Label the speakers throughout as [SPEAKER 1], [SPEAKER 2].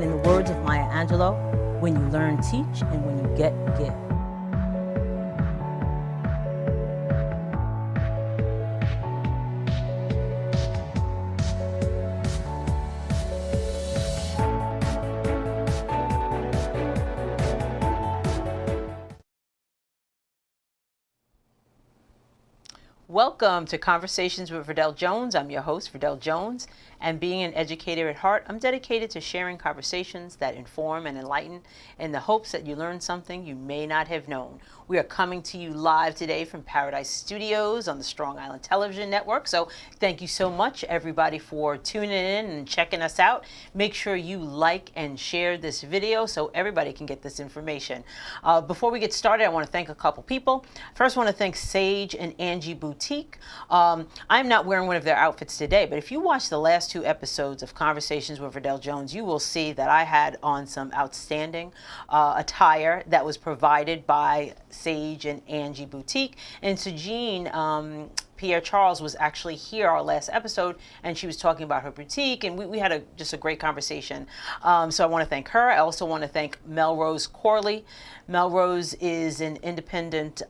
[SPEAKER 1] And in the words of Maya Angelou, when you learn, teach, and when you get, give.
[SPEAKER 2] Welcome to Conversations with Verdel Jones. I'm your host, Verdel Jones, and being an educator at heart, I'm dedicated to sharing conversations that inform and enlighten in the hopes that you learn something you may not have known. We are coming to you live today from Paradise Studios on the Strong Island Television Network. So thank you so much, everybody, for tuning in and checking us out. Make sure you like and share this video so everybody can get this information. Before we get started, I want to thank a couple people. First, I want to thank Sage and Angie Boutique. I'm not wearing one of their outfits today, but if you watch the last two episodes of Conversations with Verdel Jones, you will see that I had on some outstanding attire that was provided by Sage and Angie Boutique. And Sajine Pierre Charles was actually here our last episode, and she was talking about her boutique, and we had just a great conversation. So I want to thank her. I also want to thank Melrose Corley. Melrose is an independent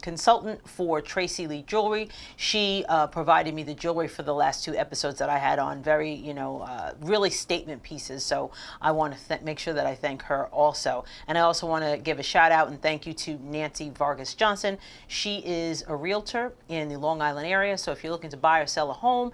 [SPEAKER 2] consultant for Tracy Lee Jewelry. She provided me the jewelry for the last two episodes that I had on, very, really statement pieces. So I want to make sure that I thank her also. And I also want to give a shout out and thank you to Nancy Vargas Johnson. She is a realtor in the Long Island area. So if you're looking to buy or sell a home,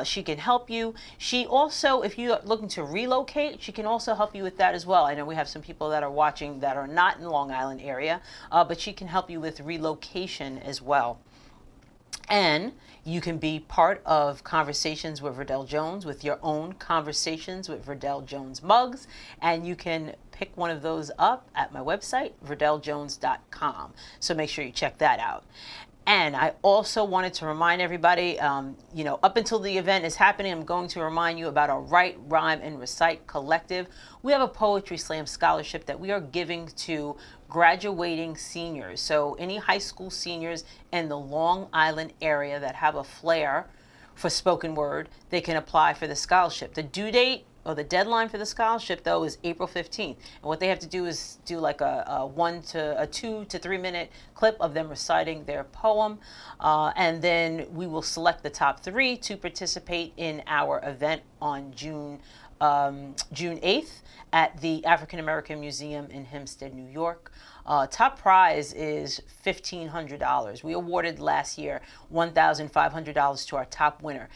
[SPEAKER 2] she can help you. She also, if you're looking to relocate, she can also help you with that as well. I know we have some people that are watching that are not in the Long Island area, but she can help you with relocation as well. And you can be part of Conversations with Verdel Jones with your own Conversations with Verdel Jones mugs, and you can pick one of those up at my website, verdeljones.com. So make sure you check that out. And I also wanted to remind everybody, up until the event is happening, I'm going to remind you about our Write, Rhyme, and Recite Collective. We have a Poetry Slam scholarship that we are giving to graduating seniors. So any high school seniors in the Long Island area that have a flair for spoken word, they can apply for the scholarship. The due date or the deadline for the scholarship, though, is April 15th. And what they have to do is do like a 2 to 3 minute clip of them reciting their poem. And then we will select the top 3 to participate in our event on June 8th at the African American Museum in Hempstead, New York. Top prize is $1,500. We awarded last year $1,500 to our top winner.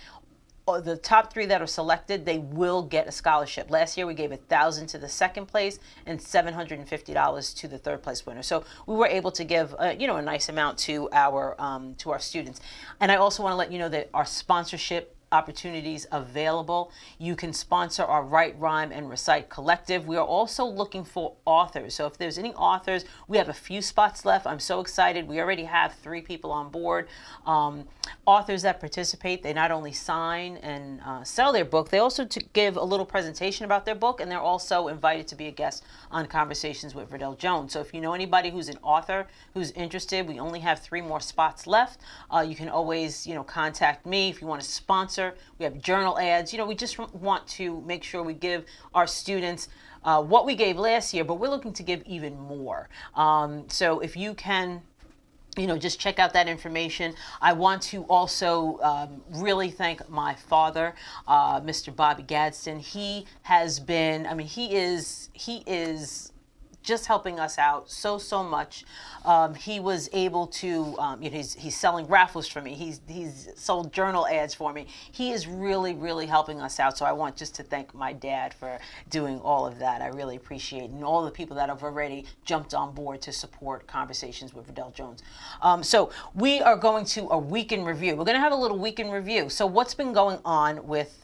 [SPEAKER 2] The top 3 that are selected, they will get a scholarship. Last year we gave $1,000 to the second place and $750 to the third place winner. So we were able to give a nice amount to our students. And I also want to let you know that our sponsorship opportunities available. You can sponsor our Write, Rhyme, and Recite Collective. We are also looking for authors. So if there's any authors, we have a few spots left. I'm so excited. We already have 3 people on board. Authors that participate, they not only sign and sell their book, they also give a little presentation about their book, and they're also invited to be a guest on Conversations with Verdel Jones. So if you know anybody who's an author who's interested, we only have 3 more spots left. You can always, contact me if you want to sponsor. We have journal ads. We just want to make sure we give our students what we gave last year, but we're looking to give even more. So if you can, just check out that information. I want to also really thank my father, Mr. Bobby Gadsden. He has been, he is just helping us out so much. He was able to, he's selling raffles for me. He's sold journal ads for me. He is really helping us out. So I want just to thank my dad for doing all of that. I really appreciate it. And all the people that have already jumped on board to support Conversations with Verdel Jones. So we are going to a week in review. We're going to have a little week in review. So what's been going on with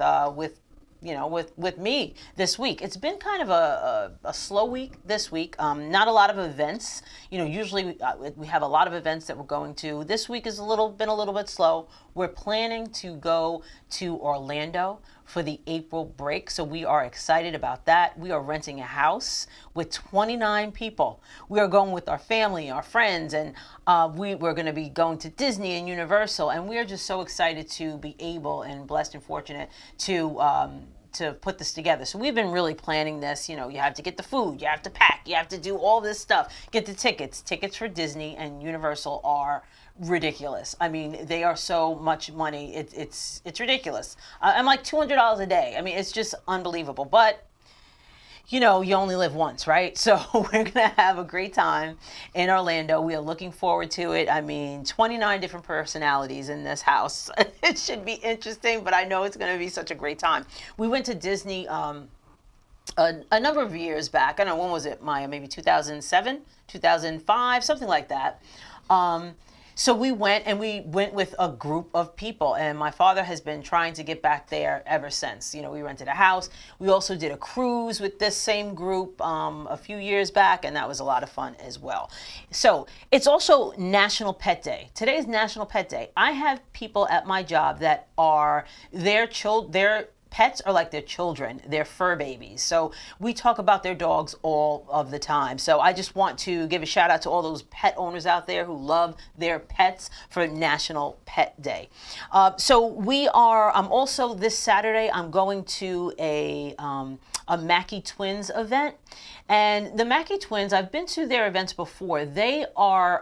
[SPEAKER 2] me this week? It's been kind of a slow week this week. Not a lot of events. Usually we have a lot of events that we're going to. This week is been a little bit slow. We're planning to go to Orlando for the April break, so we are excited about that. We are renting a house with 29 people. We are going with our family, our friends, and we're going to be going to Disney and Universal, and we are just so excited to be able and blessed and fortunate to to put this together. So we've been really planning this. You know, you have to get the food, you have to pack, you have to do all this stuff, get the tickets. Tickets for Disney and Universal are ridiculous. I mean, they are so much money. It's ridiculous. I'm like $200 a day. I mean, it's just unbelievable. But you know, you only live once, right? So we're going to have a great time in Orlando. We are looking forward to it. I mean, 29 different personalities in this house. It should be interesting, but I know it's going to be such a great time. We went to Disney a number of years back. I don't know, when was it, Maya? Maybe 2007, 2005, something like that. So we went with a group of people, and my father has been trying to get back there ever since. You know, we rented a house. We also did a cruise with this same group a few years back, and that was a lot of fun as well. So it's also National Pet Day. Today is National Pet Day. I have people at my job that are their pets are like their children, they're fur babies. So we talk about their dogs all of the time. So I just want to give a shout out to all those pet owners out there who love their pets for National Pet Day. I'm also this Saturday, I'm going to a Mackey Twins event. And the Mackey Twins, I've been to their events before. They are,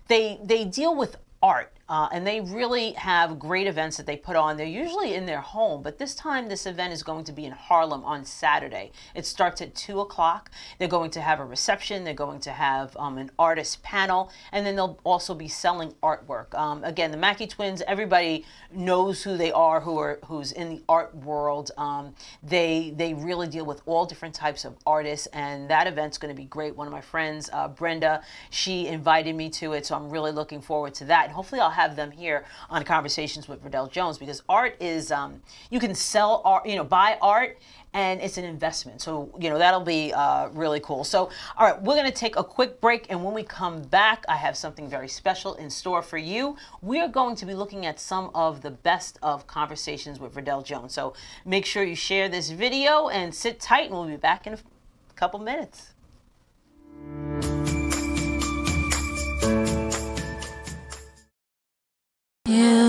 [SPEAKER 2] they deal with art. And they really have great events that they put on. They're usually in their home, but this time this event is going to be in Harlem on Saturday. It starts at 2 o'clock. They're going to have a reception. They're going to have an artist panel, and then they'll also be selling artwork. Again, the Mackey Twins, everybody knows who they are, who's in the art world. They really deal with all different types of artists, and that event's going to be great. One of my friends, Brenda, she invited me to it, so I'm really looking forward to that. And hopefully I'll have them here on Conversations with Verdel Jones, because art is, you can sell art, you know, buy art, and it's an investment. So, you know, that'll be really cool. So, all right, we're going to take a quick break. And when we come back, I have something very special in store for you. We're going to be looking at some of the best of Conversations with Verdel Jones. So make sure you share this video and sit tight, and we'll be back in a couple minutes.
[SPEAKER 3] Yeah.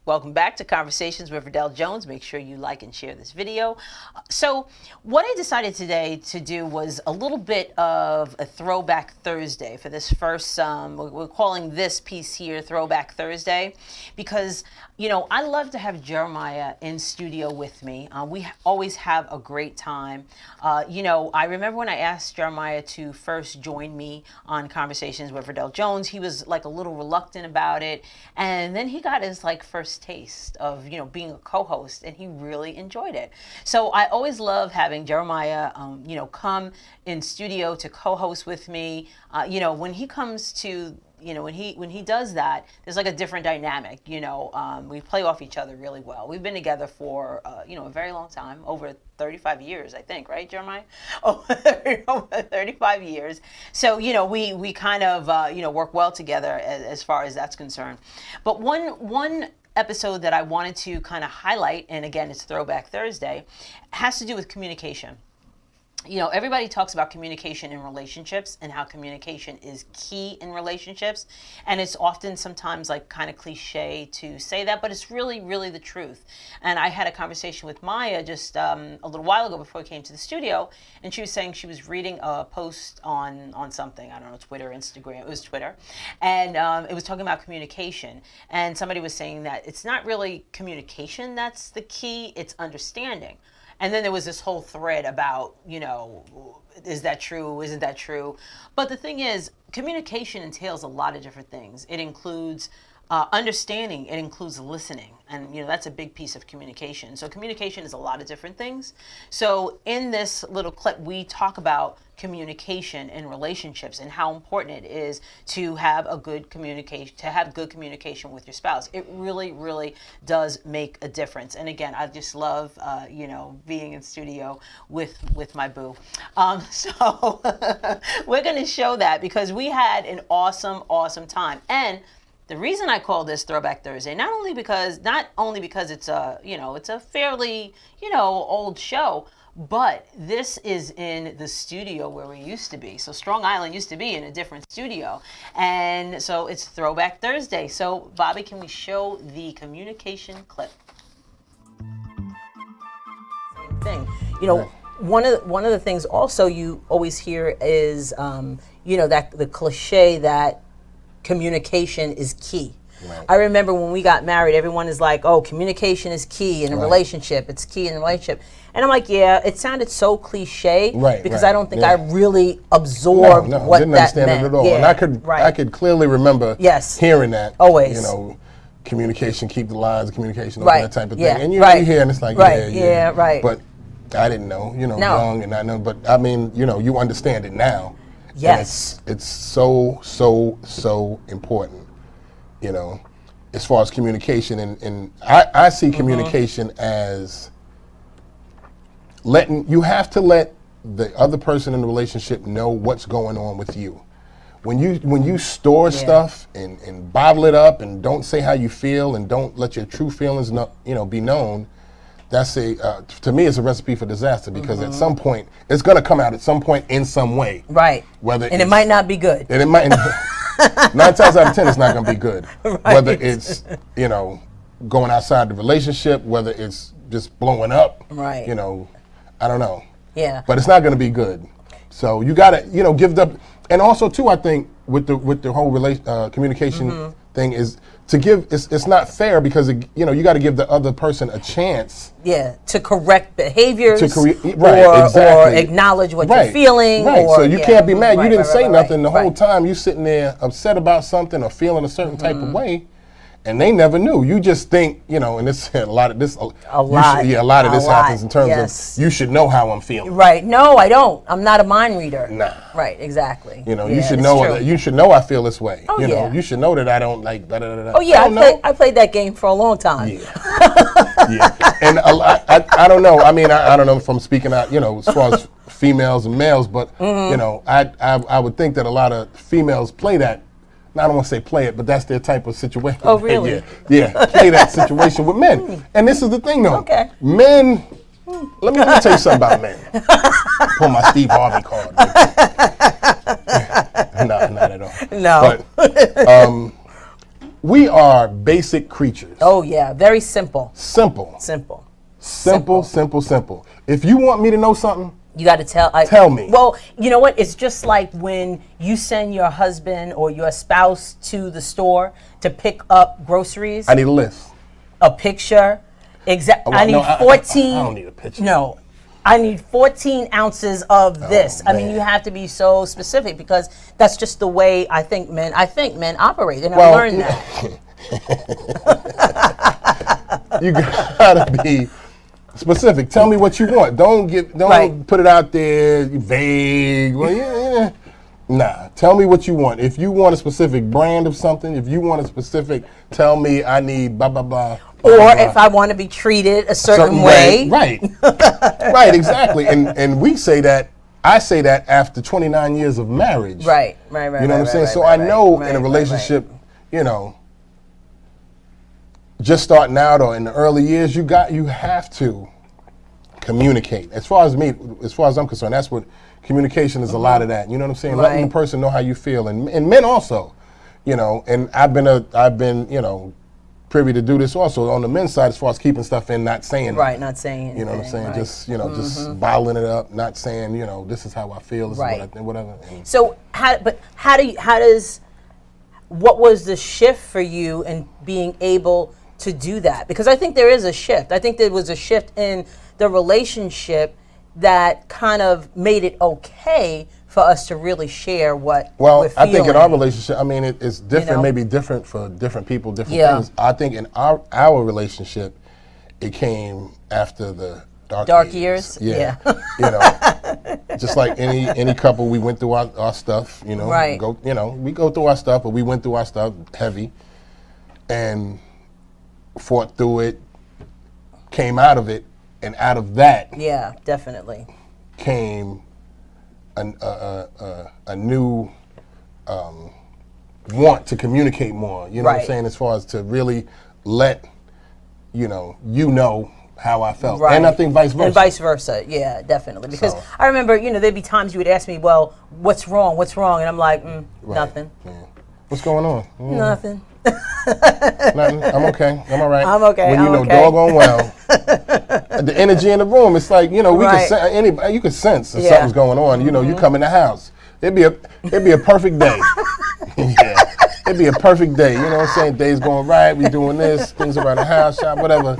[SPEAKER 2] Welcome back to Conversations with Verdel Jones. Make sure you like and share this video. So what I decided today to do was a little bit of a Throwback Thursday for this first, we're calling this piece here Throwback Thursday, because, you know, I love to have Jeremiah in studio with me. We always have a great time. You know, I remember when I asked Jeremiah to first join me on Conversations with Verdel Jones, he was like a little reluctant about it. And then he got his like first taste of, you know, being a co-host, and he really enjoyed it. So I always love having Jeremiah, you know, come in studio to co-host with me. You know, when he comes to, you know, when he does that, there's like a different dynamic. You know, we play off each other really well. We've been together for, you know, a very long time, over 35 years, I think, right, Jeremiah? Over 35 years. So, you know, we kind of, you know, work well together as far as that's concerned. But one episode that I wanted to kind of highlight, and again, it's Throwback Thursday, has to do with communication. You know, everybody talks about communication in relationships and how communication is key in relationships. And it's often sometimes like kind of cliche to say that, but it's really, really the truth. And I had a conversation with Maya just a little while ago before I came to the studio. And she was saying she was reading a post on something, I don't know, Twitter, Instagram, it was Twitter. And it was talking about communication. And somebody was saying that it's not really communication that's the key, it's understanding. And then there was this whole thread about, you know, is that true? Isn't that true? But the thing is, communication entails a lot of different things. It includes understanding. It includes listening. And, you know, that's a big piece of communication. So communication is a lot of different things. So in this little clip, we talk about communication in relationships and how important it is to have a good communication, to have good communication with your spouse. It really, really does make a difference. And again, I just love, you know, being in studio with my boo. So we're going to show that because we had an awesome, awesome time. And the reason I call this Throwback Thursday, not only because it's a, you know, it's a fairly, you know, old show, but this is in the studio where we used to be. So Strong Island used to be in a different studio. And so it's Throwback Thursday. So Bobby, can we show the communication clip?
[SPEAKER 1] Same thing. You know, one of the things also you always hear is, you know, that the cliche that communication is key. Right. I remember when we got married, everyone is like, oh, communication is key in a relationship. It's key in a relationship. And I'm like, yeah, it sounded so cliche because I don't think I really absorbed what
[SPEAKER 3] didn't
[SPEAKER 1] that
[SPEAKER 3] understand
[SPEAKER 1] meant.
[SPEAKER 3] it at all.
[SPEAKER 1] Yeah,
[SPEAKER 3] And I could clearly remember hearing that.
[SPEAKER 1] Always.
[SPEAKER 3] You know, communication, keep the lines of communication, that type of thing.
[SPEAKER 1] Yeah.
[SPEAKER 3] And you hear and it's like,
[SPEAKER 1] right.
[SPEAKER 3] But I didn't know, you know, young and I know, but I mean, you know, you understand it now.
[SPEAKER 1] Yes.
[SPEAKER 3] It's so, so, so important, you know, as far as communication. And I see communication as you have to let the other person in the relationship know what's going on with you. When you store stuff and bottle it up and don't say how you feel and don't let your true feelings be known, that's to me, it's a recipe for disaster because at some point, it's going to come out at some point in some way.
[SPEAKER 1] Right. And it might not be good.
[SPEAKER 3] And it might, 9 times out of 10, it's not going to be good. Right. Whether it's, you know, going outside the relationship, whether it's just blowing up. Right. You know, I don't know.
[SPEAKER 1] Yeah.
[SPEAKER 3] But it's not going to be good. So you got to, you know, give the, and also too, I think with the whole communication thing is to give, it's not fair because, you know, you got to give the other person a chance.
[SPEAKER 1] Yeah, to correct behaviors or acknowledge what you're feeling.
[SPEAKER 3] Right, so you can't be mad. You didn't say nothing the whole time. You sitting there upset about something or feeling a certain type of way. And they never knew. You just think, you know, and this a lot of this happens in terms of you should know how I'm feeling.
[SPEAKER 1] Right. No, I don't. I'm not a mind reader.
[SPEAKER 3] Nah.
[SPEAKER 1] Right. Exactly.
[SPEAKER 3] You know, you should know. You should know I feel this way. Oh, you know, you should know that I don't like.
[SPEAKER 1] Oh yeah, I played that game for a long time.
[SPEAKER 3] Yeah. And I don't know. I mean, I don't know if I'm speaking out, you know, as far as females and males, but you know, I would think that a lot of females play that. I don't want to say play it, but that's their type of situation.
[SPEAKER 1] Oh, really?
[SPEAKER 3] Yeah, play that situation with men. And this is the thing, though.
[SPEAKER 1] Okay.
[SPEAKER 3] Men, let me tell you something about men. Pull my Steve Harvey card. No, not at all.
[SPEAKER 1] No.
[SPEAKER 3] But we are basic creatures.
[SPEAKER 1] Oh, yeah. Very simple.
[SPEAKER 3] Simple. If you want me to know something,
[SPEAKER 1] you got to
[SPEAKER 3] tell me.
[SPEAKER 1] Well, you know what? It's just like when you send your husband or your spouse to the store to pick up groceries.
[SPEAKER 3] I need a list.
[SPEAKER 1] A picture. I need 14.
[SPEAKER 3] I don't need a picture.
[SPEAKER 1] No. I need 14 ounces of this. I mean, you have to be so specific because that's just the way I think men operate. And I learned that.
[SPEAKER 3] You got to be specific. Tell me what you want. Don't put it out there vague. Well, nah. Tell me what you want. If you want a specific brand of something, if you want a specific, tell me I need blah blah blah.
[SPEAKER 1] Or if I want to be treated a certain way.
[SPEAKER 3] Right. Right. Exactly. And we say that. I say that after 29 years of marriage.
[SPEAKER 1] Right.
[SPEAKER 3] You know what I'm saying? So I know in a relationship, you know. just starting out or in the early years, you have to communicate. As far as I'm concerned, that's what communication is. A lot of that. You know what I'm saying?
[SPEAKER 1] Right.
[SPEAKER 3] Letting the person know how you feel, and men also. You know, and I've been you know, privy to do this also on the men's side as far as keeping stuff in, not saying
[SPEAKER 1] Right,
[SPEAKER 3] it.
[SPEAKER 1] not saying anything.
[SPEAKER 3] You know what I'm saying?
[SPEAKER 1] Right.
[SPEAKER 3] Just, you know, just bottling it up, not saying, you know, this is how I feel, this
[SPEAKER 1] Right.
[SPEAKER 3] is what I think, whatever. And
[SPEAKER 1] So what was the shift for you in being able to do that? Because I think there is a shift. I think there was a shift in the relationship that kind of made it okay for us to really share what
[SPEAKER 3] well,
[SPEAKER 1] we're
[SPEAKER 3] I think in
[SPEAKER 1] feeling.
[SPEAKER 3] our relationship, I mean, it's different,
[SPEAKER 1] You know?
[SPEAKER 3] maybe different for different people, different
[SPEAKER 1] Yeah.
[SPEAKER 3] things. I think in our relationship, it came after the
[SPEAKER 1] Dark years?
[SPEAKER 3] Yeah.
[SPEAKER 1] Yeah.
[SPEAKER 3] You know, just like any couple, we went through our stuff, you know.
[SPEAKER 1] Right.
[SPEAKER 3] We go through our stuff, but we went through our stuff heavy and fought through it, came out of it, and out of that
[SPEAKER 1] Yeah, definitely.
[SPEAKER 3] came a new want to communicate more. You know what I'm
[SPEAKER 1] Right.
[SPEAKER 3] saying? As far as to really let you know how I felt,
[SPEAKER 1] Right.
[SPEAKER 3] and I think vice versa.
[SPEAKER 1] And vice versa, yeah, definitely. Because
[SPEAKER 3] So-
[SPEAKER 1] I remember, there'd be times you would ask me, well, what's wrong? What's wrong? And I'm like,
[SPEAKER 3] Right.
[SPEAKER 1] nothing.
[SPEAKER 3] Yeah. What's going on?
[SPEAKER 1] Nothing.
[SPEAKER 3] Nothing. I'm okay. I'm all right.
[SPEAKER 1] I'm okay,
[SPEAKER 3] When you
[SPEAKER 1] I'm
[SPEAKER 3] know
[SPEAKER 1] okay.
[SPEAKER 3] doggone well, the energy in the room, it's like, we
[SPEAKER 1] Right.
[SPEAKER 3] you could sense if
[SPEAKER 1] Yeah.
[SPEAKER 3] something's going on. You come in the house. It'd be a perfect day. Yeah. It'd be a perfect day. You know what I'm saying? Day's going right. We doing this. Things around the house, shop, whatever.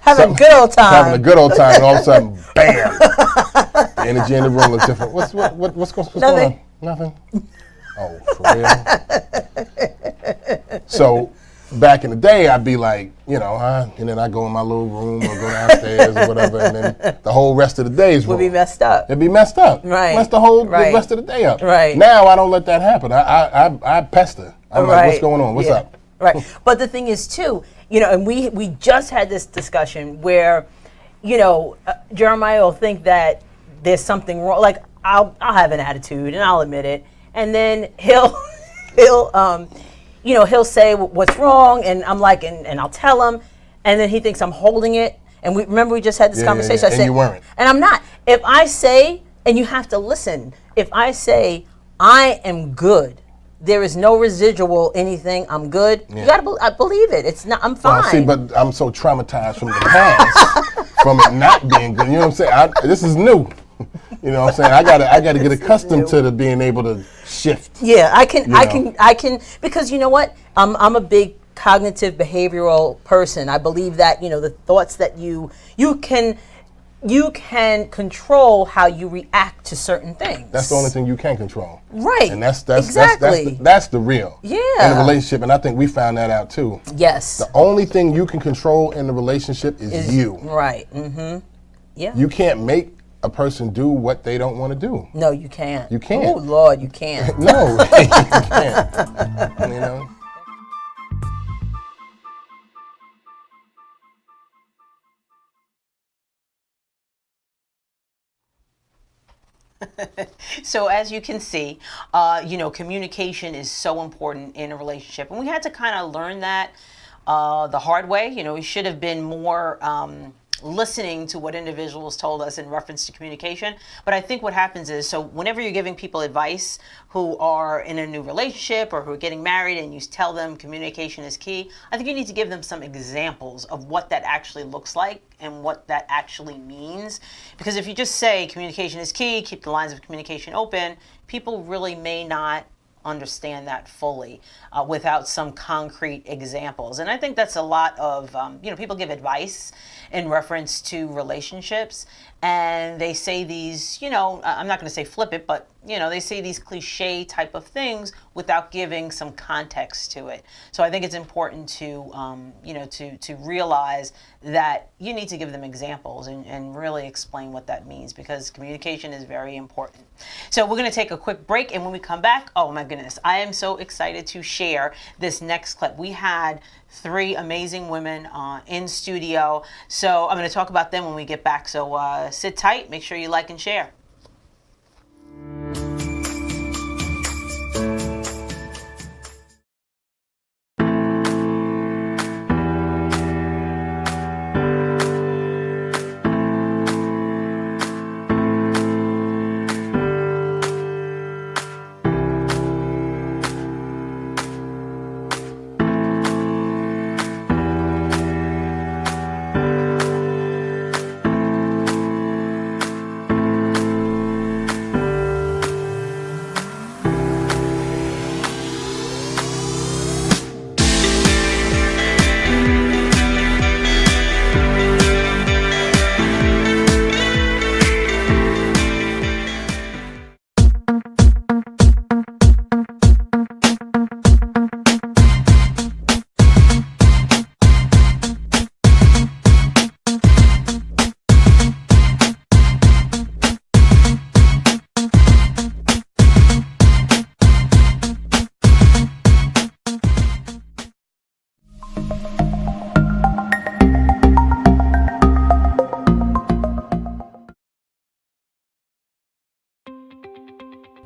[SPEAKER 1] Having a good old time.
[SPEAKER 3] Having a good old time, and all of a sudden, bam! The energy in the room looks different. What's going on? Nothing. Oh, for real? So, back in the day, I'd be like, and then I go in my little room or go downstairs or whatever, and then the whole rest of the day is
[SPEAKER 1] Would be messed up.
[SPEAKER 3] It'd be messed up.
[SPEAKER 1] Right.
[SPEAKER 3] Mess the
[SPEAKER 1] Right.
[SPEAKER 3] rest of the day up.
[SPEAKER 1] Right.
[SPEAKER 3] Now I don't let that happen. I pester. I'm like, what's going on? What's
[SPEAKER 1] Yeah.
[SPEAKER 3] up?
[SPEAKER 1] Right. But the thing is too, and we just had this discussion where, Jeremiah will think that there's something wrong. Like I'll have an attitude and I'll admit it, and then he'll say what's wrong, and I'm like, and I'll tell him, and then he thinks I'm holding it. And we just had this conversation.
[SPEAKER 3] Yeah.
[SPEAKER 1] I
[SPEAKER 3] And
[SPEAKER 1] said,
[SPEAKER 3] you weren't.
[SPEAKER 1] And I'm not. If I say, and you have to listen, if I say I am good, there is no residual anything. I'm good.
[SPEAKER 3] Yeah.
[SPEAKER 1] You gotta I believe it. It's not. I'm fine.
[SPEAKER 3] See, but I'm so traumatized from the past, from it not being good. You know what I'm saying? This is new. You know what I'm saying? I gotta get accustomed to being able to shift.
[SPEAKER 1] Yeah, I can because you know what? I'm a big cognitive behavioral person. I believe that the thoughts that you can control how you react to certain things.
[SPEAKER 3] That's the only thing you can control.
[SPEAKER 1] Right.
[SPEAKER 3] And that's
[SPEAKER 1] exactly.
[SPEAKER 3] that's the real.
[SPEAKER 1] Yeah.
[SPEAKER 3] In a relationship, and I think we found that out too.
[SPEAKER 1] Yes.
[SPEAKER 3] The only thing you can control in the relationship is you.
[SPEAKER 1] Right. Mm-hmm. Yeah.
[SPEAKER 3] You can't make a person do what they don't want to do.
[SPEAKER 1] No, you can't.
[SPEAKER 3] You can't.
[SPEAKER 1] Oh Lord, you can't.
[SPEAKER 3] No, you can't.
[SPEAKER 2] So as you can see, communication is so important in a relationship. And we had to kind of learn that the hard way. We should have been more listening to what individuals told us in reference to communication. But I think what happens is, so whenever you're giving people advice who are in a new relationship or who are getting married and you tell them communication is key, I think you need to give them some examples of what that actually looks like and what that actually means. Because if you just say communication is key, keep the lines of communication open, people really may not understand that fully without some concrete examples. And I think that's a lot of, people give advice in reference to relationships and they say these, I'm not going to say flip it, but, they say these cliche type of things without giving some context to it. So I think it's important to, to realize that you need to give them examples and really explain what that means, because communication is very important. So we're going to take a quick break, and when we come back, oh my goodness, I am so excited to share this next clip. We had 3 amazing women in studio, so I'm going to talk about them when we get back. So sit tight, make sure you like and share.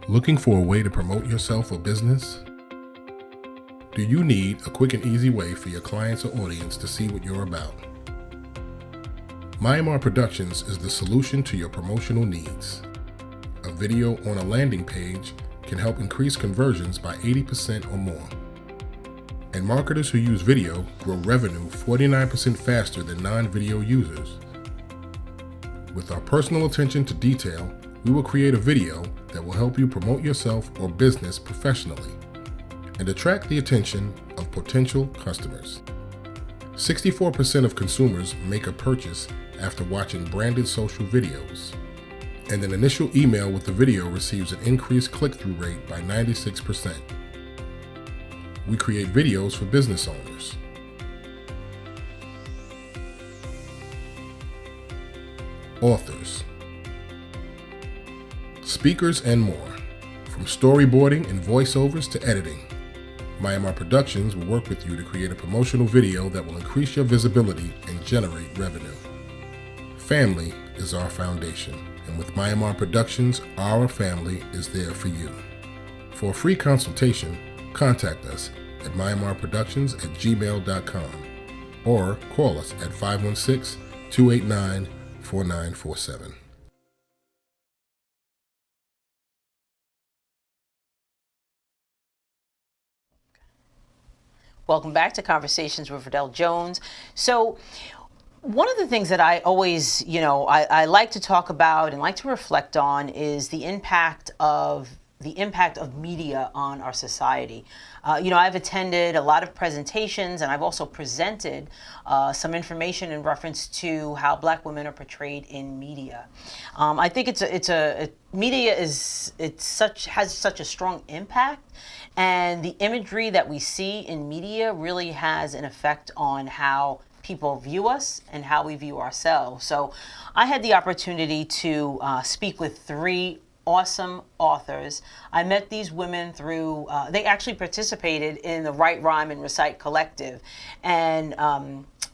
[SPEAKER 3] Looking for a way to promote yourself or business? Do you need a quick and easy way for your clients or audience to see what you're about? Myanmar Productions is the solution to your promotional needs. A video on a landing page can help increase conversions by 80% or more. And marketers who use video grow revenue 49% faster than non-video users. With our personal attention to detail, we will create a video that will help you promote yourself or business professionally and attract the attention of potential customers. 64% of consumers make a purchase after watching branded social videos, and an initial email with the video receives an increased click-through rate by 96%. We create videos for business owners, authors, speakers, and more. From storyboarding and voiceovers to editing, Myanmar Productions will work with you to create a promotional video that will increase your visibility and generate revenue. Family is our foundation, and with Myanmar Productions, our family is there for you. For a free consultation, contact us at myanmarproductions@gmail.com or call us at 516-289-4947.
[SPEAKER 2] Welcome back to Conversations with Verdel Jones. So one of the things that I always, I like to talk about and like to reflect on is the impact of media on our society. I've attended a lot of presentations, and I've also presented some information in reference to how Black women are portrayed in media. I think media has such a strong impact, and the imagery that we see in media really has an effect on how people view us and how we view ourselves. So I had the opportunity to speak with three awesome authors. I met these women through, they actually participated in the Write, Rhyme, and Recite Collective, and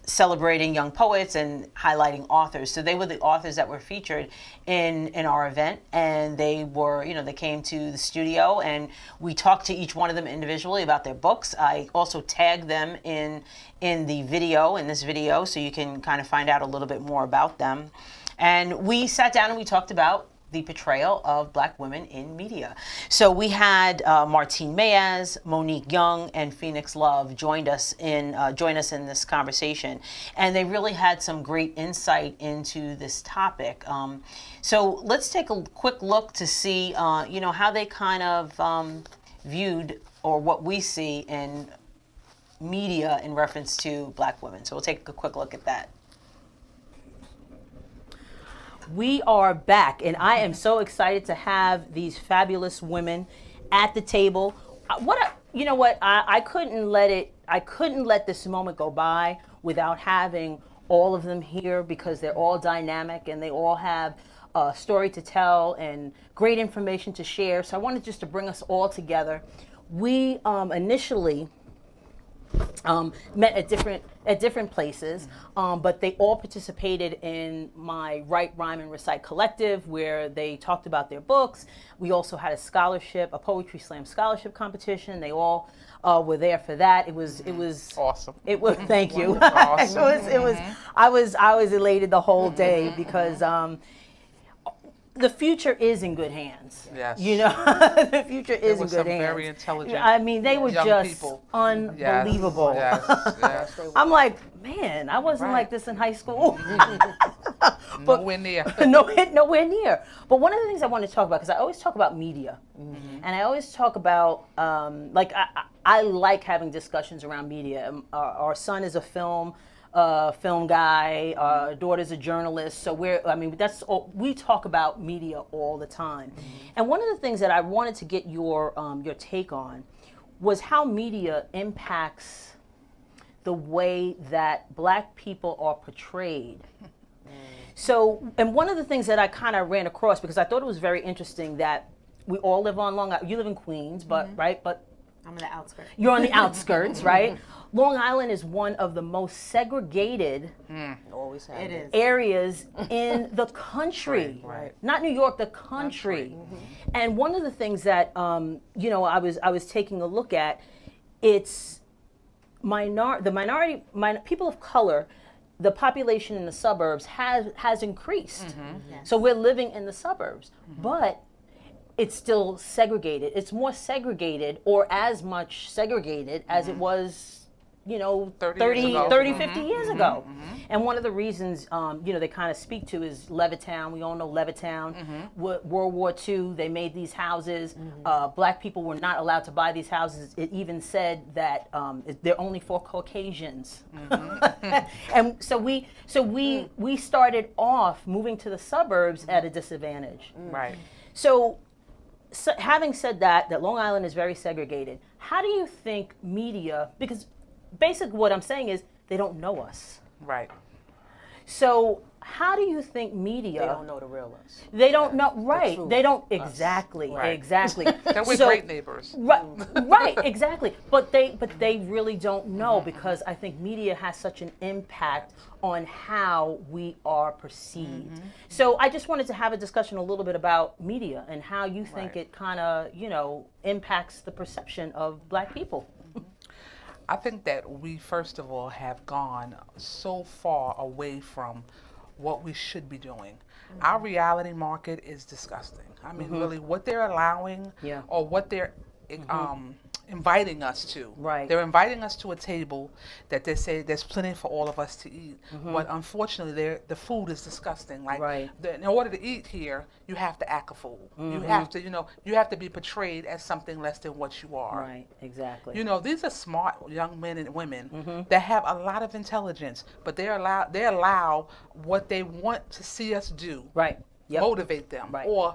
[SPEAKER 2] celebrating young poets and highlighting authors. So they were the authors that were featured in our event, and they were, they came to the studio, and we talked to each one of them individually about their books. I also tagged them in this video, so you can kind of find out a little bit more about them. And we sat down and we talked about the portrayal of Black women in media. So we had Martine Mayaz, Monique Young, and Phoenix Love join us in this conversation, and they really had some great insight into this topic. So let's take a quick look to see, how they kind of viewed, or what we see in media in reference to Black women. So we'll take a quick look at that.
[SPEAKER 1] We are back, and I am so excited to have these fabulous women at the table. I couldn't let this moment go by without having all of them here, because they're all dynamic and they all have a story to tell and great information to share. So I wanted just to bring us all together. We initially met at different places, but they all participated in my Write, Rhyme, and Recite Collective, where they talked about their books. We also had a poetry slam scholarship competition. They all were there for that. It was
[SPEAKER 4] awesome.
[SPEAKER 1] It was thank you.
[SPEAKER 4] Awesome.
[SPEAKER 1] it was I was elated the whole day, because the future is in good hands.
[SPEAKER 4] Yes.
[SPEAKER 1] The future is in good hands.
[SPEAKER 4] Very intelligent.
[SPEAKER 1] I mean, they were
[SPEAKER 4] young
[SPEAKER 1] just
[SPEAKER 4] people.
[SPEAKER 1] unbelievable.
[SPEAKER 4] Yes.
[SPEAKER 1] I'm like, man, I wasn't like this in high school. But
[SPEAKER 4] Nowhere near.
[SPEAKER 1] Nowhere near. But one of the things I want to talk about, because I always talk about media, and I always talk about, I like having discussions around media. Our son is a film guy. Our daughter's a journalist. So we talk about media all the time. And one of the things that I wanted to get your take on was how media impacts the way that Black people are portrayed. So, and one of the things that I kind of ran across, because I thought it was very interesting, that we all live on Long Island. You live in Queens, but right, but
[SPEAKER 5] I'm on the outskirts.
[SPEAKER 1] You're on the outskirts, right? Long Island is one of the most segregated
[SPEAKER 6] Always have
[SPEAKER 5] It is.
[SPEAKER 1] areas in the country.
[SPEAKER 4] Right.
[SPEAKER 1] Not New York, the country. And one of the things that I was taking a look at, it's people of color. The population in the suburbs has increased.
[SPEAKER 5] Yes.
[SPEAKER 1] So we're living in the suburbs, but it's still segregated. It's more segregated, or as much segregated as it was,
[SPEAKER 4] 30 years ago.
[SPEAKER 1] 30, 50 years ago. And one of the reasons, they kind of speak to is Levittown. We all know Levittown. World War II, they made these houses. Black people were not allowed to buy these houses. It even said that they're only for Caucasians. And so we started off moving to the suburbs at a disadvantage.
[SPEAKER 4] Right.
[SPEAKER 1] So having said that Long Island is very segregated, how do you think media, because basically what I'm saying is they don't know us.
[SPEAKER 4] Right.
[SPEAKER 1] So how do you think media?
[SPEAKER 6] They don't know the real us.
[SPEAKER 1] They don't know, right?
[SPEAKER 6] truth
[SPEAKER 1] They don't
[SPEAKER 6] us.
[SPEAKER 1] exactly,
[SPEAKER 4] Right.
[SPEAKER 1] exactly.
[SPEAKER 4] That we're
[SPEAKER 1] So-
[SPEAKER 4] great neighbors.
[SPEAKER 1] Right, exactly. But they really don't know, because I think media has such an impact on how we are perceived. So I just wanted to have a discussion a little bit about media and how you think
[SPEAKER 4] Right.
[SPEAKER 1] it kind of, impacts the perception of Black people.
[SPEAKER 4] I think that we, first of all, have gone so far away from what we should be doing. Our reality market is disgusting. I mean, really, what they're allowing,
[SPEAKER 1] Yeah.
[SPEAKER 4] or what they're inviting us to.
[SPEAKER 1] Right.
[SPEAKER 4] They're inviting us to a table that they say there's plenty for all of us to eat. But unfortunately, the food is disgusting. Like,
[SPEAKER 1] Right.
[SPEAKER 4] in order to eat here, you have to act a fool. You have to, you have to be portrayed as something less than what you are.
[SPEAKER 1] Right, exactly.
[SPEAKER 4] These are smart young men and women that have a lot of intelligence, but they allow what they want to see us do
[SPEAKER 1] Right. Yep.
[SPEAKER 4] motivate them,
[SPEAKER 1] Right.
[SPEAKER 4] or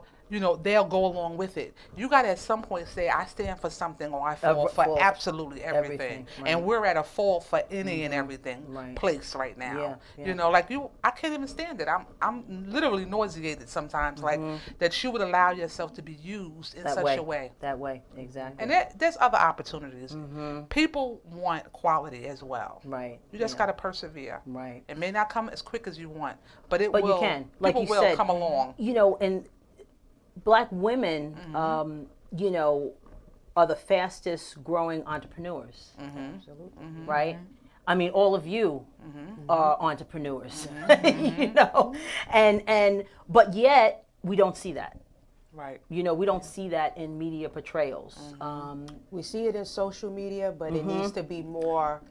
[SPEAKER 4] they'll go along with it. You got to at some point say, I stand for something, or I fall for
[SPEAKER 1] for
[SPEAKER 4] absolutely everything.
[SPEAKER 1] everything, right.
[SPEAKER 4] And we're at a fall for any and everything
[SPEAKER 1] Right.
[SPEAKER 4] place right now.
[SPEAKER 1] Yeah.
[SPEAKER 4] I can't even stand it. I'm literally nauseated sometimes, like that you would allow yourself to be used in such a way.
[SPEAKER 1] That way, exactly.
[SPEAKER 4] And there's other opportunities. People want quality as well.
[SPEAKER 1] Right.
[SPEAKER 4] You just got to persevere.
[SPEAKER 1] Right.
[SPEAKER 4] It may not come as quick as you want, but it
[SPEAKER 1] But
[SPEAKER 4] will.
[SPEAKER 1] you can, like
[SPEAKER 4] people
[SPEAKER 1] you
[SPEAKER 4] will
[SPEAKER 1] said,
[SPEAKER 4] come along.
[SPEAKER 1] And Black women, are the fastest growing entrepreneurs.
[SPEAKER 6] Absolutely.
[SPEAKER 1] Right? I mean, all of you are entrepreneurs, but yet we don't see that.
[SPEAKER 4] Right.
[SPEAKER 1] We don't see that in media portrayals.
[SPEAKER 6] We see it in social media, but it needs to be more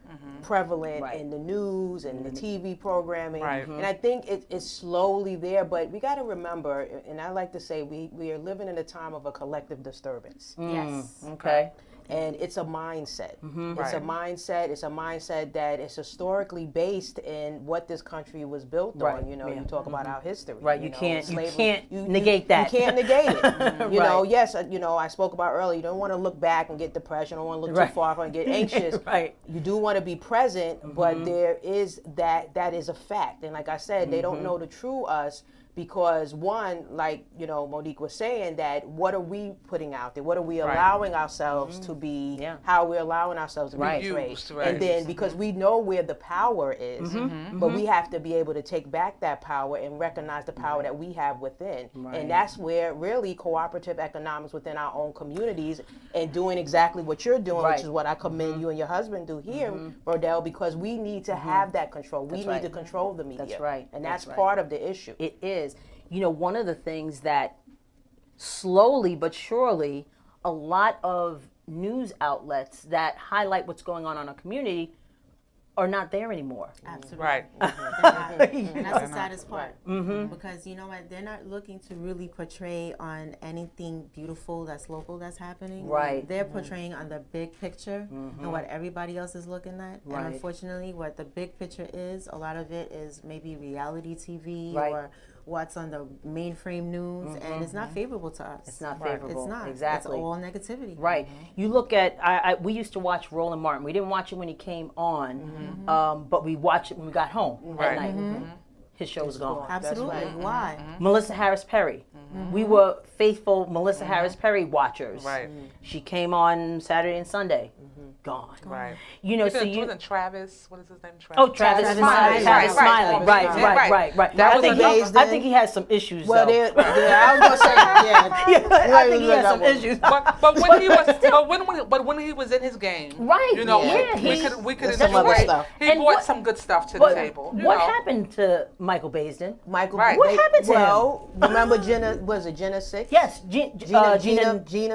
[SPEAKER 6] prevalent
[SPEAKER 1] Right.
[SPEAKER 6] in the news and the TV programming.
[SPEAKER 4] Right.
[SPEAKER 6] And I think it's slowly there, but we got to remember, and I like to say, we are living in a time of a collective disturbance.
[SPEAKER 5] Yes.
[SPEAKER 1] Okay.
[SPEAKER 6] And it's a mindset. It's a
[SPEAKER 4] Right.
[SPEAKER 6] mindset. It's a mindset that is historically based in what this country was built
[SPEAKER 1] Right.
[SPEAKER 6] on. You talk about our history.
[SPEAKER 1] Right. You can't
[SPEAKER 6] slavery.
[SPEAKER 1] negate that.
[SPEAKER 6] You can't negate it.
[SPEAKER 1] Right.
[SPEAKER 6] Yes. I spoke about earlier. You don't want to look back and get depression. You don't want to look
[SPEAKER 1] Right.
[SPEAKER 6] too far and get anxious.
[SPEAKER 1] Right.
[SPEAKER 6] You do want to be present, but there is that is a fact. And like I said, they don't know the true us. Because one, like Monique was saying, that what are we putting out there? What are we allowing ourselves to be?
[SPEAKER 1] Yeah.
[SPEAKER 6] How we're allowing ourselves to
[SPEAKER 1] Right.
[SPEAKER 6] be portrayed?
[SPEAKER 4] Used, right.
[SPEAKER 6] And then because we know where the power is, but we have to be able to take back that power and recognize the power that we have within.
[SPEAKER 1] Right.
[SPEAKER 6] And that's where really cooperative economics within our own communities and doing exactly what you're doing,
[SPEAKER 1] Right.
[SPEAKER 6] which is what I commend you and your husband do here, Verdel, because we need to have that control. We need
[SPEAKER 1] right.
[SPEAKER 6] to control the media.
[SPEAKER 1] That's right.
[SPEAKER 6] And
[SPEAKER 1] That's
[SPEAKER 6] that's
[SPEAKER 1] right.
[SPEAKER 6] part of the issue.
[SPEAKER 1] It is. One of the things that slowly but surely a lot of news outlets that highlight what's going on in our community are not there anymore.
[SPEAKER 5] Absolutely.
[SPEAKER 4] Right.
[SPEAKER 5] And that's the saddest part. Because you know what? They're not looking to really portray on anything beautiful that's local that's happening.
[SPEAKER 1] Right.
[SPEAKER 5] They're portraying on the big picture and what everybody else is looking at.
[SPEAKER 1] Right.
[SPEAKER 5] And unfortunately, what the big picture is, a lot of it is maybe reality TV
[SPEAKER 1] Right.
[SPEAKER 5] or what's on the mainframe news, and it's not favorable to us.
[SPEAKER 1] It's not
[SPEAKER 4] Right.
[SPEAKER 1] favorable.
[SPEAKER 5] It's not.
[SPEAKER 1] Exactly.
[SPEAKER 5] It's all negativity.
[SPEAKER 1] Right. You look at, we used to watch Roland Martin. We didn't watch it when he came on, but we watched it when we got home at
[SPEAKER 4] Right.
[SPEAKER 1] night. his show's gone.
[SPEAKER 5] Absolutely.
[SPEAKER 6] right.
[SPEAKER 5] Why?
[SPEAKER 1] Melissa Harris Perry. We were faithful Melissa Harris Perry watchers.
[SPEAKER 4] Right.
[SPEAKER 1] She came on Saturday and Sunday. Gone.
[SPEAKER 4] Right.
[SPEAKER 1] You know, so
[SPEAKER 4] Wasn't Travis, what is his name?
[SPEAKER 1] Oh, Travis Smiley. Travis Smiley. Right.
[SPEAKER 6] That
[SPEAKER 1] I
[SPEAKER 6] was
[SPEAKER 1] think,
[SPEAKER 6] amazing.
[SPEAKER 1] I think he has some issues,
[SPEAKER 6] Well,
[SPEAKER 1] though.
[SPEAKER 6] I was gonna say, yeah.
[SPEAKER 1] Yeah, I think he has some issues.
[SPEAKER 4] But when he was, when he was in his game,
[SPEAKER 1] Right,
[SPEAKER 4] You know,
[SPEAKER 1] yeah,
[SPEAKER 4] we could
[SPEAKER 6] some
[SPEAKER 4] enjoy
[SPEAKER 6] other
[SPEAKER 4] it.
[SPEAKER 6] stuff.
[SPEAKER 4] He
[SPEAKER 1] And
[SPEAKER 4] brought
[SPEAKER 1] what-
[SPEAKER 4] some good stuff to the
[SPEAKER 1] But
[SPEAKER 4] table. you
[SPEAKER 1] what
[SPEAKER 4] know.
[SPEAKER 1] happened to Michael Baisden?
[SPEAKER 6] Michael.
[SPEAKER 4] Right.
[SPEAKER 1] What happened to him?
[SPEAKER 6] Well, remember Jenna? Was it Jenna 6?
[SPEAKER 1] Yes,
[SPEAKER 6] Gina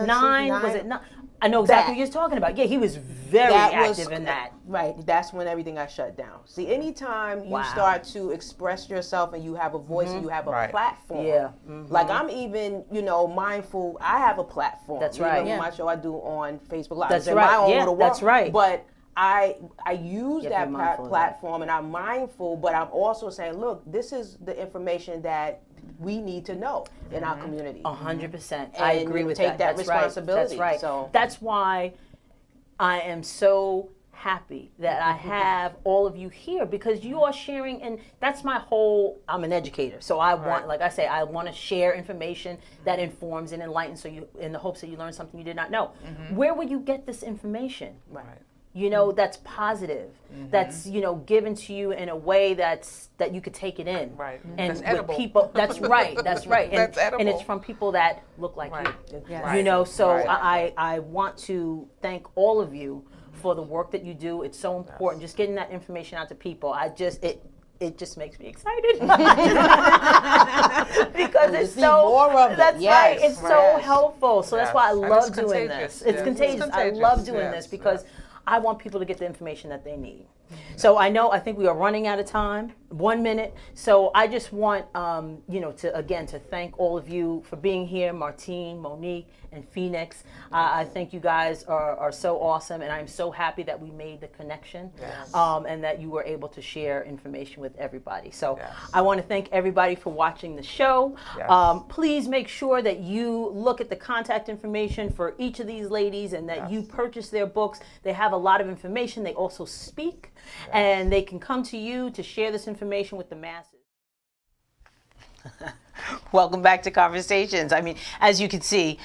[SPEAKER 1] 9, was it 9? I know exactly
[SPEAKER 6] That.
[SPEAKER 1] what you're talking about. Yeah, he was very active in that.
[SPEAKER 6] Right. That's when everything got shut down. See, anytime you
[SPEAKER 1] Wow.
[SPEAKER 6] start to express yourself and you have a voice and you have a
[SPEAKER 4] Right.
[SPEAKER 6] platform.
[SPEAKER 1] Yeah.
[SPEAKER 6] Like I'm even, mindful. I have a platform.
[SPEAKER 1] That's
[SPEAKER 6] Even
[SPEAKER 1] right.
[SPEAKER 6] with my show I do on Facebook Live.
[SPEAKER 1] That's
[SPEAKER 6] It's in
[SPEAKER 1] right.
[SPEAKER 6] my own
[SPEAKER 1] Yeah,
[SPEAKER 6] little
[SPEAKER 1] that's
[SPEAKER 6] world.
[SPEAKER 1] right.
[SPEAKER 6] But I use
[SPEAKER 1] Yeah,
[SPEAKER 6] that
[SPEAKER 1] be mindful of that.
[SPEAKER 6] platform and I'm mindful, but I'm also saying, look, this is the information that we need to know in our community.
[SPEAKER 1] 100%. I
[SPEAKER 6] And
[SPEAKER 1] agree with
[SPEAKER 6] take that
[SPEAKER 1] That's right.
[SPEAKER 6] responsibility,
[SPEAKER 1] That's right.
[SPEAKER 6] so-
[SPEAKER 1] That's why I am so happy that I have all of you here because you are sharing, and that's my whole. I'm an educator, so I want, like I say, I want to share information that informs and enlightens. So you, in the hopes that you learn something you did not know. Where would you get this information?
[SPEAKER 6] Right.
[SPEAKER 1] That's positive. That's given to you in a way that you could take it in.
[SPEAKER 4] Right.
[SPEAKER 1] And
[SPEAKER 4] That's
[SPEAKER 1] with
[SPEAKER 4] edible.
[SPEAKER 1] people, that's right. That's right.
[SPEAKER 4] That's
[SPEAKER 1] And it's
[SPEAKER 4] edible.
[SPEAKER 1] from people that look like
[SPEAKER 4] Right.
[SPEAKER 1] you.
[SPEAKER 5] Yes.
[SPEAKER 1] So
[SPEAKER 4] Right.
[SPEAKER 1] I want to thank all of you for the work that you do. It's so important. Just getting that information out to people. It just makes me excited because it's
[SPEAKER 6] see
[SPEAKER 1] so.
[SPEAKER 6] more of it.
[SPEAKER 1] That's
[SPEAKER 6] Yes.
[SPEAKER 1] right. It's so
[SPEAKER 6] Yes.
[SPEAKER 1] helpful. So that's why I
[SPEAKER 4] Yes. And
[SPEAKER 1] love
[SPEAKER 4] it's
[SPEAKER 1] doing
[SPEAKER 4] contagious.
[SPEAKER 1] this. It's
[SPEAKER 4] Yes.
[SPEAKER 1] contagious.
[SPEAKER 4] It's
[SPEAKER 1] I
[SPEAKER 4] contagious.
[SPEAKER 1] love doing
[SPEAKER 4] Yes.
[SPEAKER 1] this because I want people to get the information that they need. So I think we are running out of time, 1 minute. So I just want, to thank all of you for being here, Martine, Monique, and Phoenix. I think you guys are so awesome, and I'm so happy that we made the connection, and that you were able to share information with everybody. So I want to thank everybody for watching the show.
[SPEAKER 4] Yes.
[SPEAKER 1] Please make sure that you look at the contact information for each of these ladies and that you purchase their books. They have a lot of information. They also speak, and they can come to you to share this information with the masses.
[SPEAKER 2] Welcome back to Conversations. I mean, as you can see,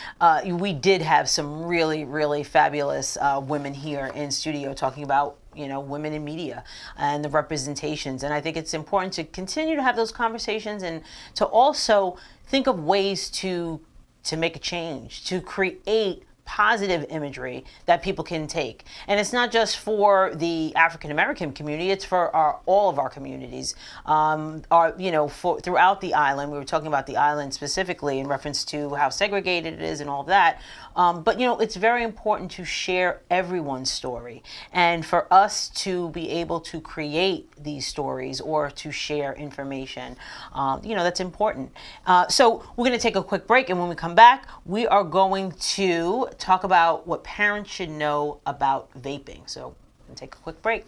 [SPEAKER 2] we did have some really, really fabulous women here in studio talking about, women in media and the representations. And I think it's important to continue to have those conversations and to also think of ways to make a change, to create positive imagery that people can take. And it's not just for the African American community, it's for all of our communities. Throughout the island. We were talking about the island specifically in reference to how segregated it is and all of that. But it's very important to share everyone's story and for us to be able to create these stories or to share information. That's important. So we're going to take a quick break, and when we come back, we are going to talk about what parents should know about vaping. So we'll take a quick break.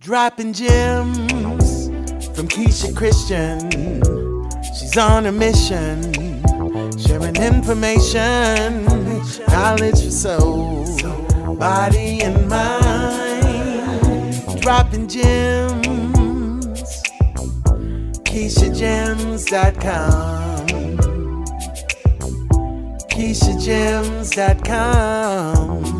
[SPEAKER 7] Dropping gems from Keisha Christian. She's on a mission, sharing information, knowledge for soul, body and mind. Dropping gems, KeishaGems.com, KeishaGems.com.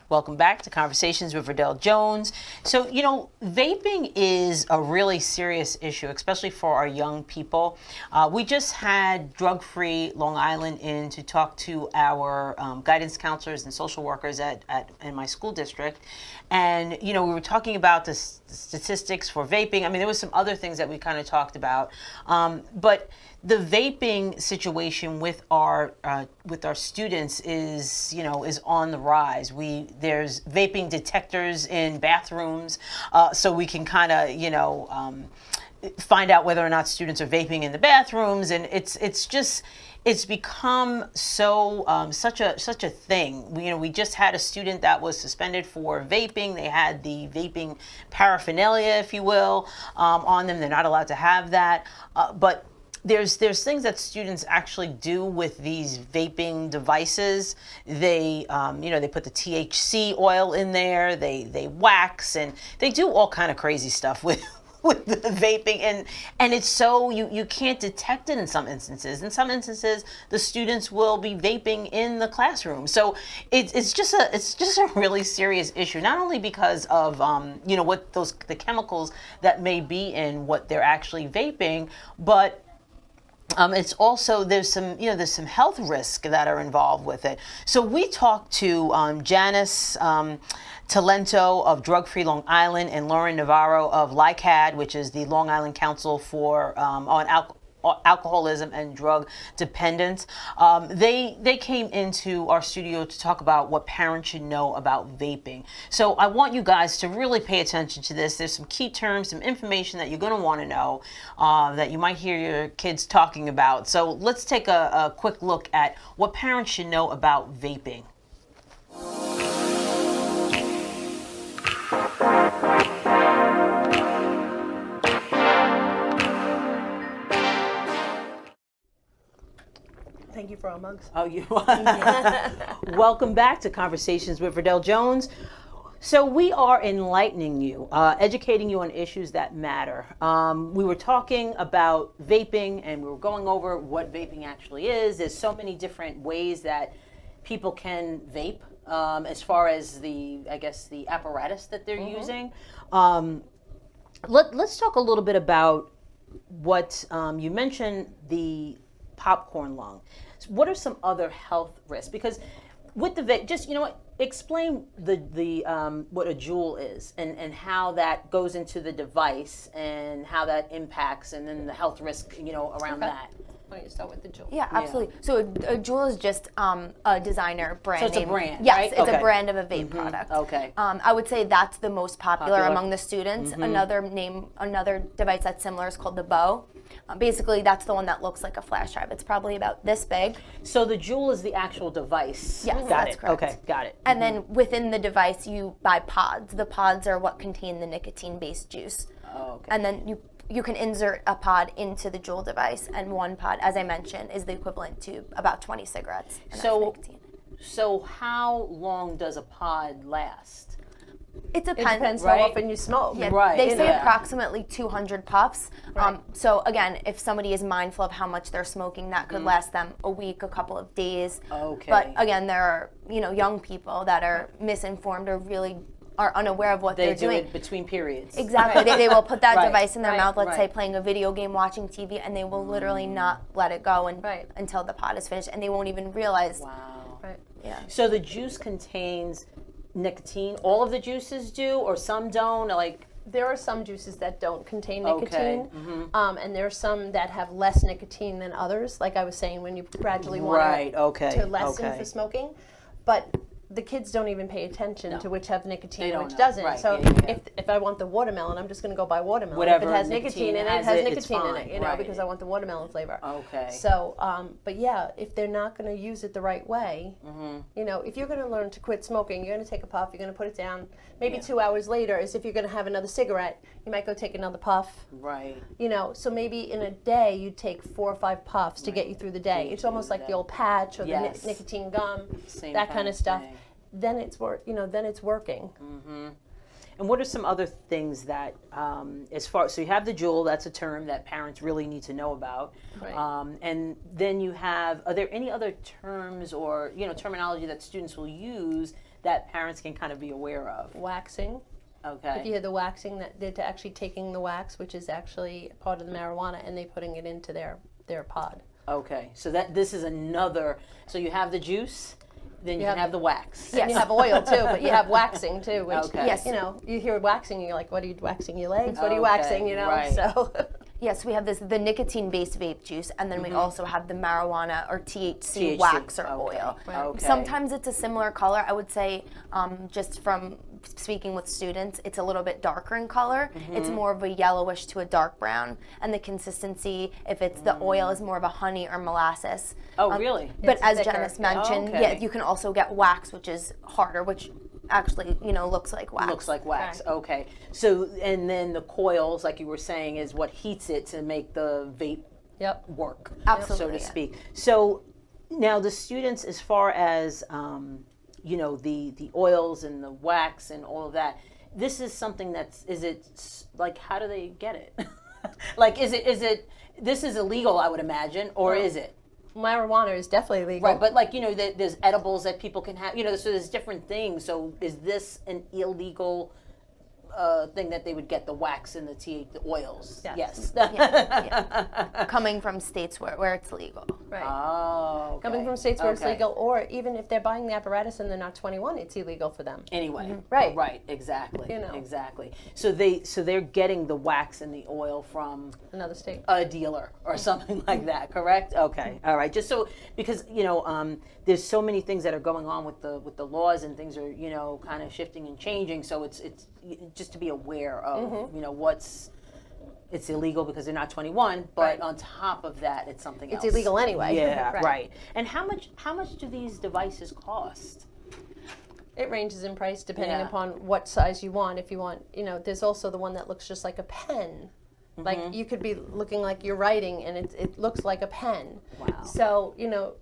[SPEAKER 2] Welcome back to Conversations with Verdel Jones. So, vaping is a really serious issue, especially for our young people. We just had Drug-Free Long Island in to talk to our guidance counselors and social workers in my school district. And, we were talking about the statistics for vaping. I mean, there was some other things that we kind of talked about. But the vaping situation with our students is on the rise. There's vaping detectors in bathrooms, so we can kind of find out whether or not students are vaping in the bathrooms, and it's become so such a thing. We just had a student that was suspended for vaping. They had the vaping paraphernalia, if you will, on them. They're not allowed to have that, but there's things that students actually do with these vaping devices. They they put the THC oil in there. They wax, and they do all kind of crazy stuff with the vaping, and it's so you can't detect it in some instances. In some instances, the students will be vaping in the classroom. So it's just a really serious issue. Not only because of what the chemicals that may be in what they're actually vaping, but it's also there's some health risks that are involved with it. So we talked to Janice Talento of Drug-Free Long Island and Lauren Navarro of LICAD, which is the Long Island Council for on Alcoholism and Drug Dependence. They came into our studio to talk about what parents should know about vaping. So I want you guys to really pay attention to this. There's some key terms, some information that you're going to want to know that you might hear your kids talking about. So let's take a quick look at what parents should know about vaping.
[SPEAKER 5] Thank you for our mugs.
[SPEAKER 2] Oh, you. Welcome back to Conversations with Verdel Jones. So we are enlightening you, educating you on issues that matter. We were talking about vaping, and we were going over what vaping actually is. There's so many different ways that people can vape, as far as the apparatus that they're using. Let's talk a little bit about what you mentioned, the popcorn lung. What are some other health risks? Because with the vape, just explain the what a Juul is and how that goes into the device and how that impacts, and then the health risk around that.
[SPEAKER 8] Why don't you start with the Juul?
[SPEAKER 9] Yeah, absolutely. So a Juul is just a designer brand.
[SPEAKER 2] So it's
[SPEAKER 9] name.
[SPEAKER 2] a brand,
[SPEAKER 9] Yes,
[SPEAKER 2] right?
[SPEAKER 9] it's
[SPEAKER 2] Okay.
[SPEAKER 9] a brand of a vape product.
[SPEAKER 2] Okay.
[SPEAKER 9] I would say that's the most popular
[SPEAKER 2] Popular.
[SPEAKER 9] among the students. Another device that's similar is called the Bow. Basically, that's the one that looks like a flash drive. It's probably about this big.
[SPEAKER 2] So the Juul is the actual device.
[SPEAKER 9] Yes,
[SPEAKER 2] got
[SPEAKER 9] that's
[SPEAKER 2] it.
[SPEAKER 9] correct.
[SPEAKER 2] Okay, got it.
[SPEAKER 9] And then within the device, you buy pods. The pods are what contain the nicotine-based juice.
[SPEAKER 2] Oh, okay.
[SPEAKER 9] And then you can insert a pod into the Juul device, and one pod, as I mentioned, is the equivalent to about 20 cigarettes. And that's nicotine.
[SPEAKER 2] So how long does a pod last?
[SPEAKER 9] It
[SPEAKER 8] It
[SPEAKER 9] depends.
[SPEAKER 8] depends
[SPEAKER 2] right?
[SPEAKER 8] how often you smoke.
[SPEAKER 9] Yeah,
[SPEAKER 2] Right,
[SPEAKER 9] they say
[SPEAKER 2] yeah.
[SPEAKER 9] approximately 200 puffs.
[SPEAKER 8] Right.
[SPEAKER 9] So again, if somebody is mindful of how much they're smoking, that could last them a week, a couple of days.
[SPEAKER 2] Okay.
[SPEAKER 9] But again, there are young people that are misinformed or really are unaware of what
[SPEAKER 2] They
[SPEAKER 9] they're
[SPEAKER 2] do
[SPEAKER 9] doing.
[SPEAKER 2] it between periods.
[SPEAKER 9] Exactly. they will put that
[SPEAKER 2] Right,
[SPEAKER 9] device in their
[SPEAKER 2] right,
[SPEAKER 9] mouth, let's say
[SPEAKER 2] right.
[SPEAKER 9] playing a video game, watching TV, and they will literally not let it go
[SPEAKER 8] Right.
[SPEAKER 9] until the pod is finished, and they won't even realize.
[SPEAKER 2] Wow.
[SPEAKER 8] Right.
[SPEAKER 9] Yeah.
[SPEAKER 2] So the juice contains nicotine. All of the juices do, or some don't. Like
[SPEAKER 8] There are some juices that don't contain
[SPEAKER 2] Okay.
[SPEAKER 8] nicotine, and there are some that have less nicotine than others. Like I was saying, when you gradually want
[SPEAKER 2] Right, okay,
[SPEAKER 8] to lessen
[SPEAKER 2] okay.
[SPEAKER 8] the smoking, but the kids don't even pay attention to which have nicotine
[SPEAKER 2] They
[SPEAKER 8] and
[SPEAKER 2] don't
[SPEAKER 8] which
[SPEAKER 2] know.
[SPEAKER 8] doesn't.
[SPEAKER 2] Right,
[SPEAKER 8] So
[SPEAKER 2] yeah, yeah.
[SPEAKER 8] if I want the watermelon, I'm just going to go buy watermelon.
[SPEAKER 2] Whatever
[SPEAKER 8] if it has
[SPEAKER 2] nicotine
[SPEAKER 8] nicotine in it,
[SPEAKER 2] has
[SPEAKER 8] it has
[SPEAKER 2] it, it's
[SPEAKER 8] nicotine in
[SPEAKER 2] fine,
[SPEAKER 8] it,
[SPEAKER 2] right.
[SPEAKER 8] because I want the watermelon flavor.
[SPEAKER 2] Okay.
[SPEAKER 8] So, but yeah, if they're not going to use it the right way, if you're going to learn to quit smoking, you're going to take a puff, you're going to put it down. Maybe 2 hours later, as if you're going to have another cigarette, you might go take another puff.
[SPEAKER 2] right.
[SPEAKER 8] So maybe in a day you take 4 or 5 puffs to get you through the day. It's almost like the old patch or
[SPEAKER 2] Yes.
[SPEAKER 8] the nicotine gum,
[SPEAKER 2] Same
[SPEAKER 8] that
[SPEAKER 2] kind
[SPEAKER 8] kind
[SPEAKER 2] of
[SPEAKER 8] of stuff.
[SPEAKER 2] thing.
[SPEAKER 8] Then it's working.
[SPEAKER 2] And what are some other things that, so you have the Juul, that's a term that parents really need to know about.
[SPEAKER 8] Right.
[SPEAKER 2] And then are there any other terms or, terminology that students will use that parents can kind of be aware of?
[SPEAKER 8] Waxing.
[SPEAKER 2] Okay.
[SPEAKER 8] If you had the waxing, that they're actually taking the wax, which is actually part of the marijuana, and they putting it into their pod.
[SPEAKER 2] Okay. So this is another. So you have the juice, then you can have the wax.
[SPEAKER 8] And you have oil too, but you have waxing too, which
[SPEAKER 2] Okay.
[SPEAKER 8] yes, you hear waxing, you're like, what are you waxing your legs? What are you
[SPEAKER 2] Okay,
[SPEAKER 8] waxing?
[SPEAKER 2] right.
[SPEAKER 8] So.
[SPEAKER 9] Yes, we have the nicotine-based vape juice, and then we also have the marijuana or THC,
[SPEAKER 2] THC,
[SPEAKER 9] wax or
[SPEAKER 2] okay,
[SPEAKER 9] oil.
[SPEAKER 2] okay.
[SPEAKER 9] Sometimes it's a similar color. I would say, just from speaking with students, it's a little bit darker in color. It's more of a yellowish to a dark brown, and the consistency, if it's the oil, is more of a honey or molasses.
[SPEAKER 2] Oh, really?
[SPEAKER 9] But as
[SPEAKER 8] thicker.
[SPEAKER 9] Janice mentioned,
[SPEAKER 2] Okay.
[SPEAKER 9] yeah, you can also get wax, which is harder, which actually, looks like wax.
[SPEAKER 2] Looks like wax. Okay. So, and then the coils, like you were saying, is what heats it to make the vape
[SPEAKER 8] Yep.
[SPEAKER 2] work,
[SPEAKER 9] Absolutely,
[SPEAKER 2] so to
[SPEAKER 9] yeah.
[SPEAKER 2] speak. So now the students, as far as the oils and the wax and all of that, this is something like, how do they get it? Like, is it this is illegal, I would imagine, or is it?
[SPEAKER 8] Marijuana is definitely legal.
[SPEAKER 2] Right, but like, there's edibles that people can have, so there's different things. So is this an illegal thing that they would get, the wax and the oils?
[SPEAKER 8] Yes.
[SPEAKER 9] Yeah. Coming from states where it's legal.
[SPEAKER 8] Right.
[SPEAKER 2] Oh, okay.
[SPEAKER 8] Coming from states where it's
[SPEAKER 2] Okay.
[SPEAKER 8] legal, or even if they're buying the apparatus and they're not 21, it's illegal for them.
[SPEAKER 2] Anyway,
[SPEAKER 8] Right.
[SPEAKER 2] right, exactly,
[SPEAKER 8] You know.
[SPEAKER 2] exactly. So they're getting the wax and the oil from
[SPEAKER 8] Another state.
[SPEAKER 2] a dealer or something like that, correct? Okay, all right. Just so, because there's so many things that are going on with the laws, and things are kind of shifting and changing. So it's just to be aware of it's illegal because they're not 21, but
[SPEAKER 8] Right.
[SPEAKER 2] on top of that, it's something else.
[SPEAKER 8] It's illegal anyway.
[SPEAKER 2] Yeah,
[SPEAKER 8] Right.
[SPEAKER 2] right. And how much do these devices cost?
[SPEAKER 8] It ranges in price depending
[SPEAKER 2] Yeah.
[SPEAKER 8] upon what size you want. If you want, there's also the one that looks just like a pen. Like you could be looking like you're writing, and it looks like a pen.
[SPEAKER 2] Wow.
[SPEAKER 8] So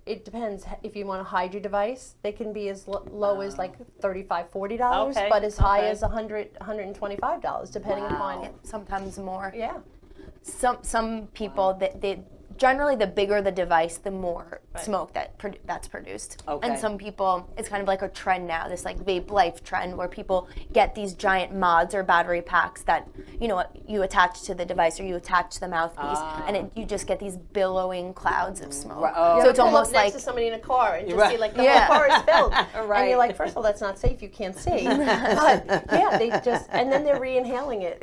[SPEAKER 8] it depends. If you want to hide your device, they can be as low as like $35, $40,
[SPEAKER 2] Okay,
[SPEAKER 8] but as high
[SPEAKER 2] okay.
[SPEAKER 8] as $100, $125, depending upon.
[SPEAKER 9] Sometimes more.
[SPEAKER 8] Yeah.
[SPEAKER 9] Some people they generally, the bigger the device, the more smoke that's produced.
[SPEAKER 2] Okay.
[SPEAKER 9] And some people, it's kind of like a trend now, this like vape life trend, where people get these giant mods or battery packs that you attach to the device or you attach to the mouthpiece, and you just get these billowing clouds of smoke.
[SPEAKER 2] Right. Oh.
[SPEAKER 9] So it's
[SPEAKER 8] Pull up
[SPEAKER 9] almost
[SPEAKER 8] next
[SPEAKER 9] like
[SPEAKER 8] to somebody in a car and just
[SPEAKER 2] Right.
[SPEAKER 8] see like the
[SPEAKER 9] Yeah.
[SPEAKER 8] whole car is filled, and
[SPEAKER 2] Right.
[SPEAKER 8] you're like, first of all, that's not safe. You can't see, but yeah, they just, and then they're re-inhaling it,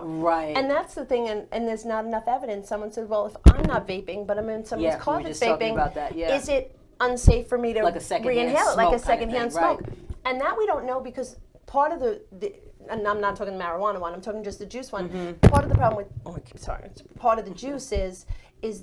[SPEAKER 2] Right.
[SPEAKER 8] And that's the thing, and there's not enough evidence. Someone said, well, if I'm not vaping, but I'm in someone's
[SPEAKER 2] Yeah, we
[SPEAKER 8] car
[SPEAKER 2] were
[SPEAKER 8] that's
[SPEAKER 2] just talking
[SPEAKER 8] vaping,
[SPEAKER 2] about that, yeah.
[SPEAKER 8] is it unsafe for me to
[SPEAKER 2] Like a secondhand
[SPEAKER 8] re-inhale it, like a
[SPEAKER 2] smoke kind of
[SPEAKER 8] secondhand
[SPEAKER 2] thing,
[SPEAKER 8] smoke?
[SPEAKER 2] right.
[SPEAKER 8] And that we don't know, because part of the and I'm not talking the marijuana one, I'm talking just the juice one.
[SPEAKER 2] Mm-hmm.
[SPEAKER 8] Part of the problem with, part of the juice is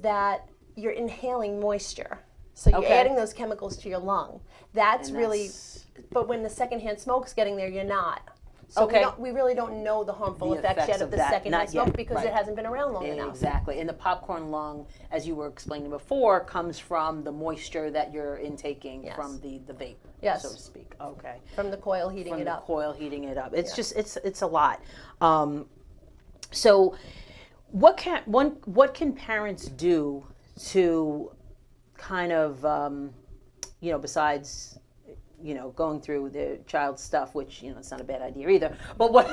[SPEAKER 8] that you're inhaling moisture. So you're
[SPEAKER 2] Okay.
[SPEAKER 8] adding those chemicals to your lung. That's
[SPEAKER 2] And
[SPEAKER 8] really,
[SPEAKER 2] that's-
[SPEAKER 8] but when the secondhand smoke's getting there, you're not. So
[SPEAKER 2] Okay.
[SPEAKER 8] we really don't know the harmful
[SPEAKER 2] The
[SPEAKER 8] effects yet of the
[SPEAKER 2] that,
[SPEAKER 8] secondhand
[SPEAKER 2] not
[SPEAKER 8] smoke
[SPEAKER 2] yet,
[SPEAKER 8] because
[SPEAKER 2] right.
[SPEAKER 8] it hasn't been around long enough.
[SPEAKER 2] Exactly. And the popcorn lung, as you were explaining before, comes from the moisture that you're intaking
[SPEAKER 8] Yes.
[SPEAKER 2] from the vape,
[SPEAKER 8] Yes.
[SPEAKER 2] so to speak. Okay.
[SPEAKER 8] From the coil heating
[SPEAKER 2] From
[SPEAKER 8] it
[SPEAKER 2] the
[SPEAKER 8] up.
[SPEAKER 2] coil heating it up. It's just it's a lot. So what can parents do to kind of besides going through their child's stuff, which it's not a bad idea either. But what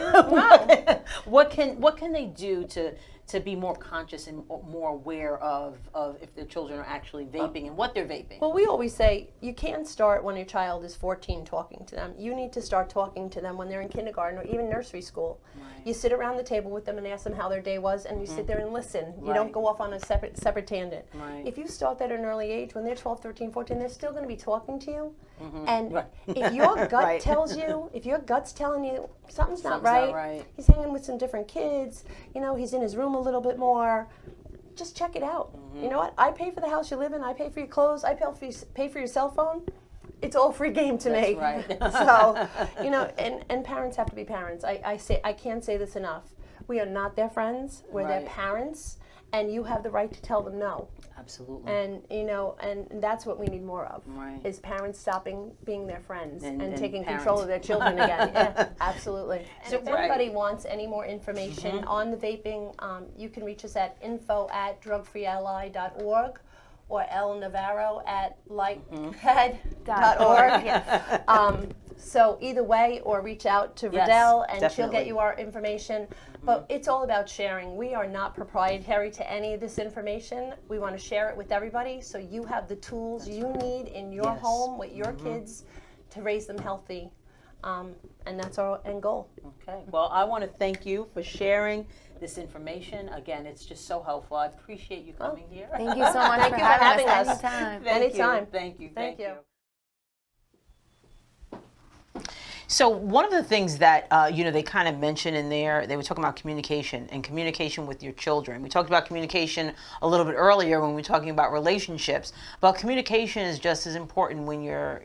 [SPEAKER 2] can they do to be more conscious and more aware of if their children are actually vaping and what they're vaping?
[SPEAKER 8] Well, we always say you can't start when your child is 14 talking to them. You need to start talking to them when they're in kindergarten or even nursery school.
[SPEAKER 2] Right.
[SPEAKER 8] You sit around the table with them and ask them how their day was, and you sit there and listen. You
[SPEAKER 2] Right.
[SPEAKER 8] don't go off on a separate tangent.
[SPEAKER 2] Right.
[SPEAKER 8] If you start that at an early age, when they're 12, 13, 14, they're still going to be talking to you. And
[SPEAKER 2] Right.
[SPEAKER 8] if your gut
[SPEAKER 2] Right.
[SPEAKER 8] tells you, if your gut's telling you something's not
[SPEAKER 2] Something's not
[SPEAKER 8] right,
[SPEAKER 2] right.
[SPEAKER 8] he's hanging with some different kids, he's in his room a little bit more, just check it out. You know what? I pay for the house you live in. I pay for your clothes. I pay for your cell phone. It's all free game to
[SPEAKER 2] That's
[SPEAKER 8] me.
[SPEAKER 2] right.
[SPEAKER 8] So, and parents have to be parents. I can't say this enough. We are not their friends. We're their
[SPEAKER 2] Right.
[SPEAKER 8] parents, and you have the right to tell them no.
[SPEAKER 2] Absolutely.
[SPEAKER 8] And and that's what we need more of.
[SPEAKER 2] Right.
[SPEAKER 8] Is parents stopping being their friends and taking
[SPEAKER 2] parent.
[SPEAKER 8] control of their children again. Yeah, absolutely. And if
[SPEAKER 2] Right.
[SPEAKER 8] anybody wants any more information on the vaping, you can reach us at info@drugfreeally.org or lnavarro@lighthead.org. So either way, or reach out to
[SPEAKER 2] Yes,
[SPEAKER 8] Verdel and she'll
[SPEAKER 2] definitely.
[SPEAKER 8] get you our information. But it's all about sharing. We are not proprietary to any of this information. We want to share it with everybody so you have the tools you need in your
[SPEAKER 2] Yes.
[SPEAKER 8] home with your kids to raise them healthy. And that's our end goal.
[SPEAKER 2] Okay. Well, I want to thank you for sharing this information. Again, it's just so helpful. I appreciate you coming here.
[SPEAKER 9] Thank you so much
[SPEAKER 8] Thank
[SPEAKER 9] for
[SPEAKER 8] you for
[SPEAKER 9] having
[SPEAKER 8] having
[SPEAKER 9] us
[SPEAKER 8] us.
[SPEAKER 9] anytime.
[SPEAKER 2] Thank
[SPEAKER 8] Anytime.
[SPEAKER 2] You. Thank you.
[SPEAKER 8] Thank you.
[SPEAKER 2] So one of the things that they kind of mentioned in there, they were talking about communication and communication with your children. We talked about communication a little bit earlier when we were talking about relationships, but communication is just as important when you're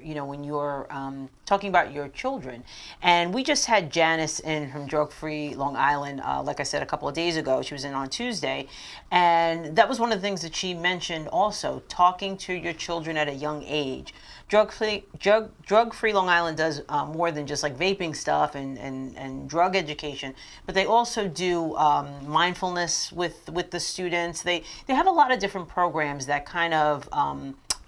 [SPEAKER 2] talking about your children. And we just had Janice in from Drug Free Long Island, like I said, a couple of days ago. She was in on Tuesday, and that was one of the things that she mentioned also, talking to your children at a young age. Drug Free Long Island does more than just like vaping stuff and drug education, but they also do mindfulness with the students. They have a lot of different programs that kind of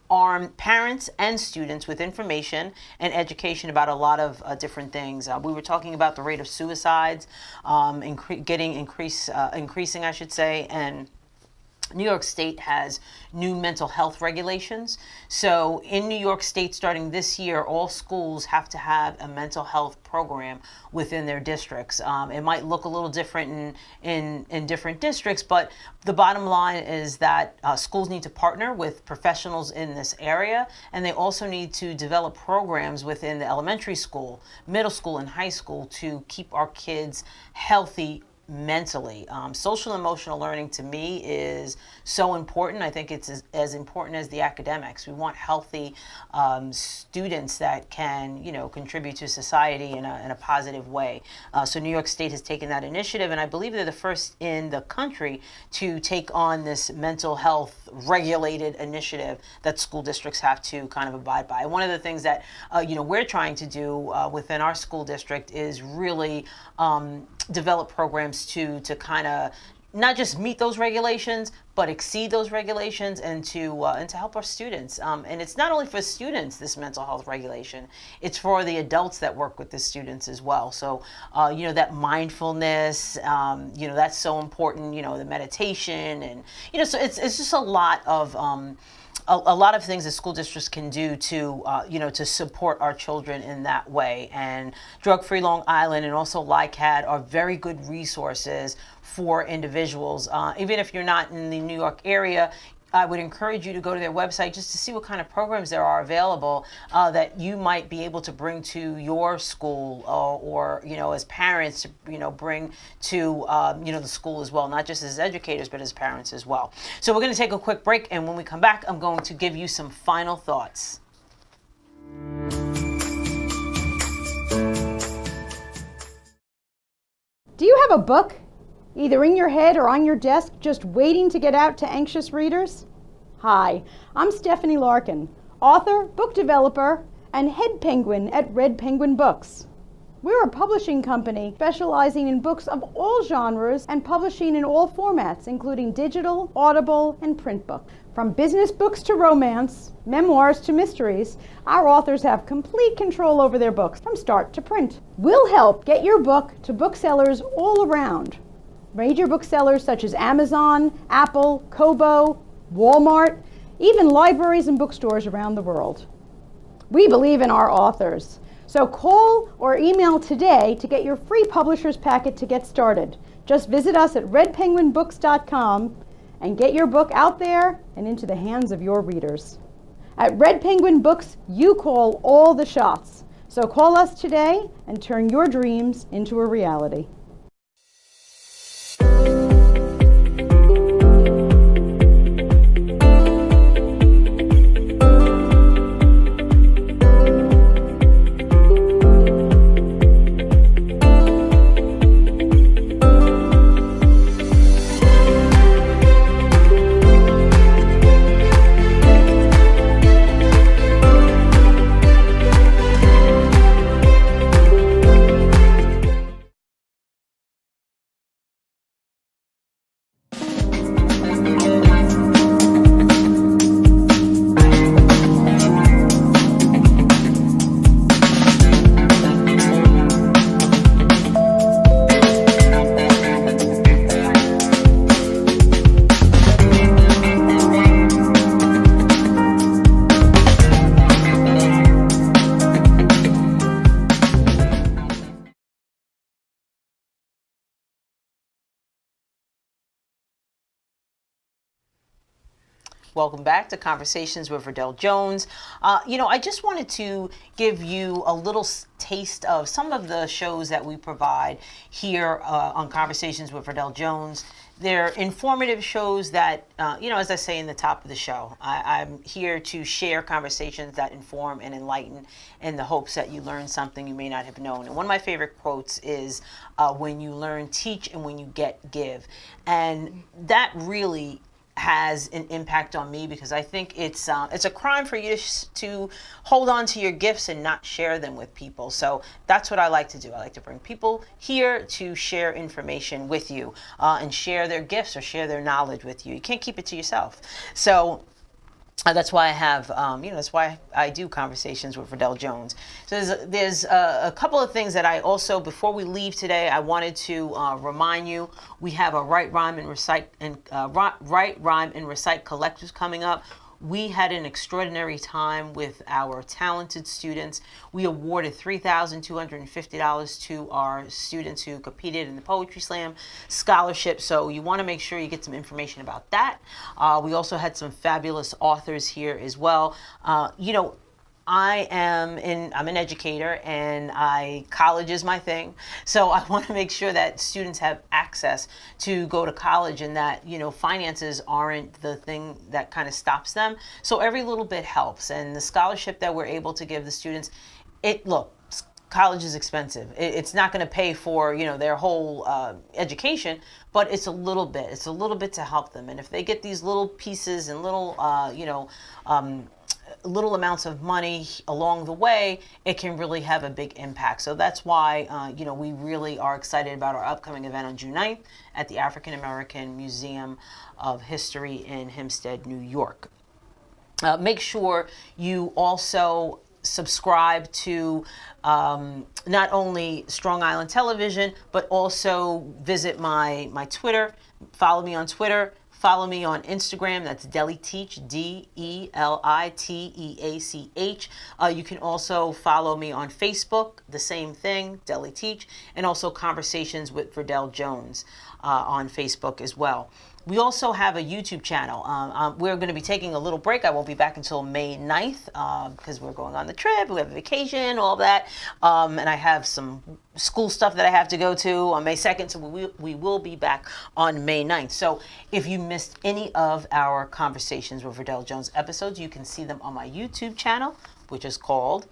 [SPEAKER 2] arm parents and students with information and education about a lot of different things. We were talking about the rate of suicides increasing, I should say, and New York State has new mental health regulations. So in New York State, starting this year, all schools have to have a mental health program within their districts. It might look a little different in different districts, but the bottom line is that schools need to partner with professionals in this area, and they also need to develop programs within the elementary school, middle school, and high school to keep our kids healthy mentally. Social and emotional learning to me is so important. I think it's as important as the academics. We want healthy students that can, contribute to society in a positive way. So New York State has taken that initiative, and I believe they're the first in the country to take on this mental health regulated initiative that school districts have to kind of abide by. One of the things that we're trying to do within our school district is really develop programs to kind of not just meet those regulations, but exceed those regulations, and to help our students. And it's not only for students, this mental health regulation; it's for the adults that work with the students as well. So that mindfulness, that's so important. The meditation, and so it's just a lot of. A lot of things that school districts can do to, to support our children in that way. And Drug Free Long Island and also LICAD are very good resources for individuals. Even if you're not in the New York area, I would encourage you to go to their website just to see what kind of programs there are available that you might be able to bring to your school or as parents, bring to, the school as well, not just as educators, but as parents as well. So we're going to take a quick break, and when we come back, I'm going to give you some final thoughts.
[SPEAKER 10] Do you have a book, either in your head or on your desk, just waiting to get out to anxious readers? Hi, I'm Stephanie Larkin, author, book developer, and head penguin at Red Penguin Books. We're a publishing company specializing in books of all genres and publishing in all formats, including digital, audible, and print books. From business books to romance, memoirs to mysteries, our authors have complete control over their books from start to print. We'll help get your book to booksellers all around. Major booksellers such as Amazon, Apple, Kobo, Walmart, even libraries and bookstores around the world. We believe in our authors. So call or email today to get your free publisher's packet to get started. Just visit us at redpenguinbooks.com and get your book out there and into the hands of your readers. At Red Penguin Books, you call all the shots. So call us today and turn your dreams into a reality.
[SPEAKER 2] Welcome back to Conversations with Verdel Jones. I just wanted to give you a little taste of some of the shows that we provide here on Conversations with Verdel Jones. They're informative shows that, as I say in the top of the show, I'm here to share conversations that inform and enlighten in the hopes that you learn something you may not have known. And one of my favorite quotes is, when you learn, teach, and when you get, give. And that really has an impact on me, because I think it's a crime for you to hold on to your gifts and not share them with people. So that's what I like to do. I like to bring people here to share information with you and share their gifts or share their knowledge with you. You can't keep it to yourself. So that's why I have, that's why I do Conversations with Verdel Jones. So there's a couple of things that I also, before we leave today, I wanted to remind you. We have a Write, Rhyme, and Recite collectives coming up. We had an extraordinary time with our talented students. We awarded $3,250 to our students who competed in the Poetry Slam scholarship. So you want to make sure you get some information about that. We also had some fabulous authors here as well. I'm an educator, and college is my thing. So I want to make sure that students have access to go to college, and that, finances aren't the thing that kind of stops them. So every little bit helps. And the scholarship that we're able to give the students, college is expensive. It's not going to pay for, their whole education, but it's a little bit. It's a little bit to help them. And if they get these little pieces and little, little amounts of money along the way, it can really have a big impact. So that's why, we really are excited about our upcoming event on June 9th at the African American Museum of History in Hempstead, New York. Make sure you also subscribe to not only Strong Island Television, but also visit my Twitter. Follow me on Twitter. Follow me on Instagram. That's DeliTeach, DeliTeach. You can also follow me on Facebook, the same thing, DeliTeach, and also Conversations with Verdel Jones on Facebook as well. We also have a YouTube channel. We're going to be taking a little break. I won't be back until May 9th because we're going on the trip. We have a vacation, all that. And I have some school stuff that I have to go to on May 2nd. So we will be back on May 9th. So if you missed any of our Conversations with Verdel Jones episodes, you can see them on my YouTube channel, which is called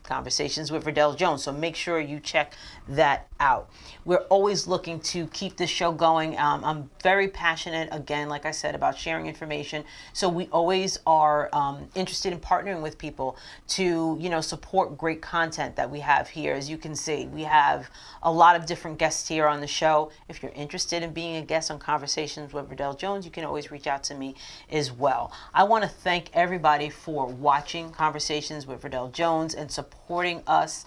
[SPEAKER 2] Conversations with Verdel Jones. So make sure you check that out. We're always looking to keep this show going. I'm very passionate, again, like I said, about sharing information. So we always are interested in partnering with people to, support great content that we have here. As you can see, we have a lot of different guests here on the show. If you're interested in being a guest on Conversations with Verdel Jones, you can always reach out to me as well. I want to thank everybody for watching Conversations with Verdel Jones and supporting us.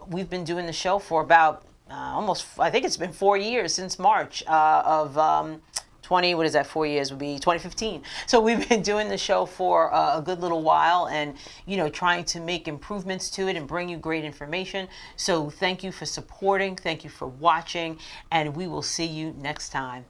[SPEAKER 2] We've been doing the show for about I think it's been 4 years, since March of 4 years would be 2015. So we've been doing the show for a good little while, and trying to make improvements to it and bring you great information. So thank you for supporting, thank you for watching, and we will see you next time.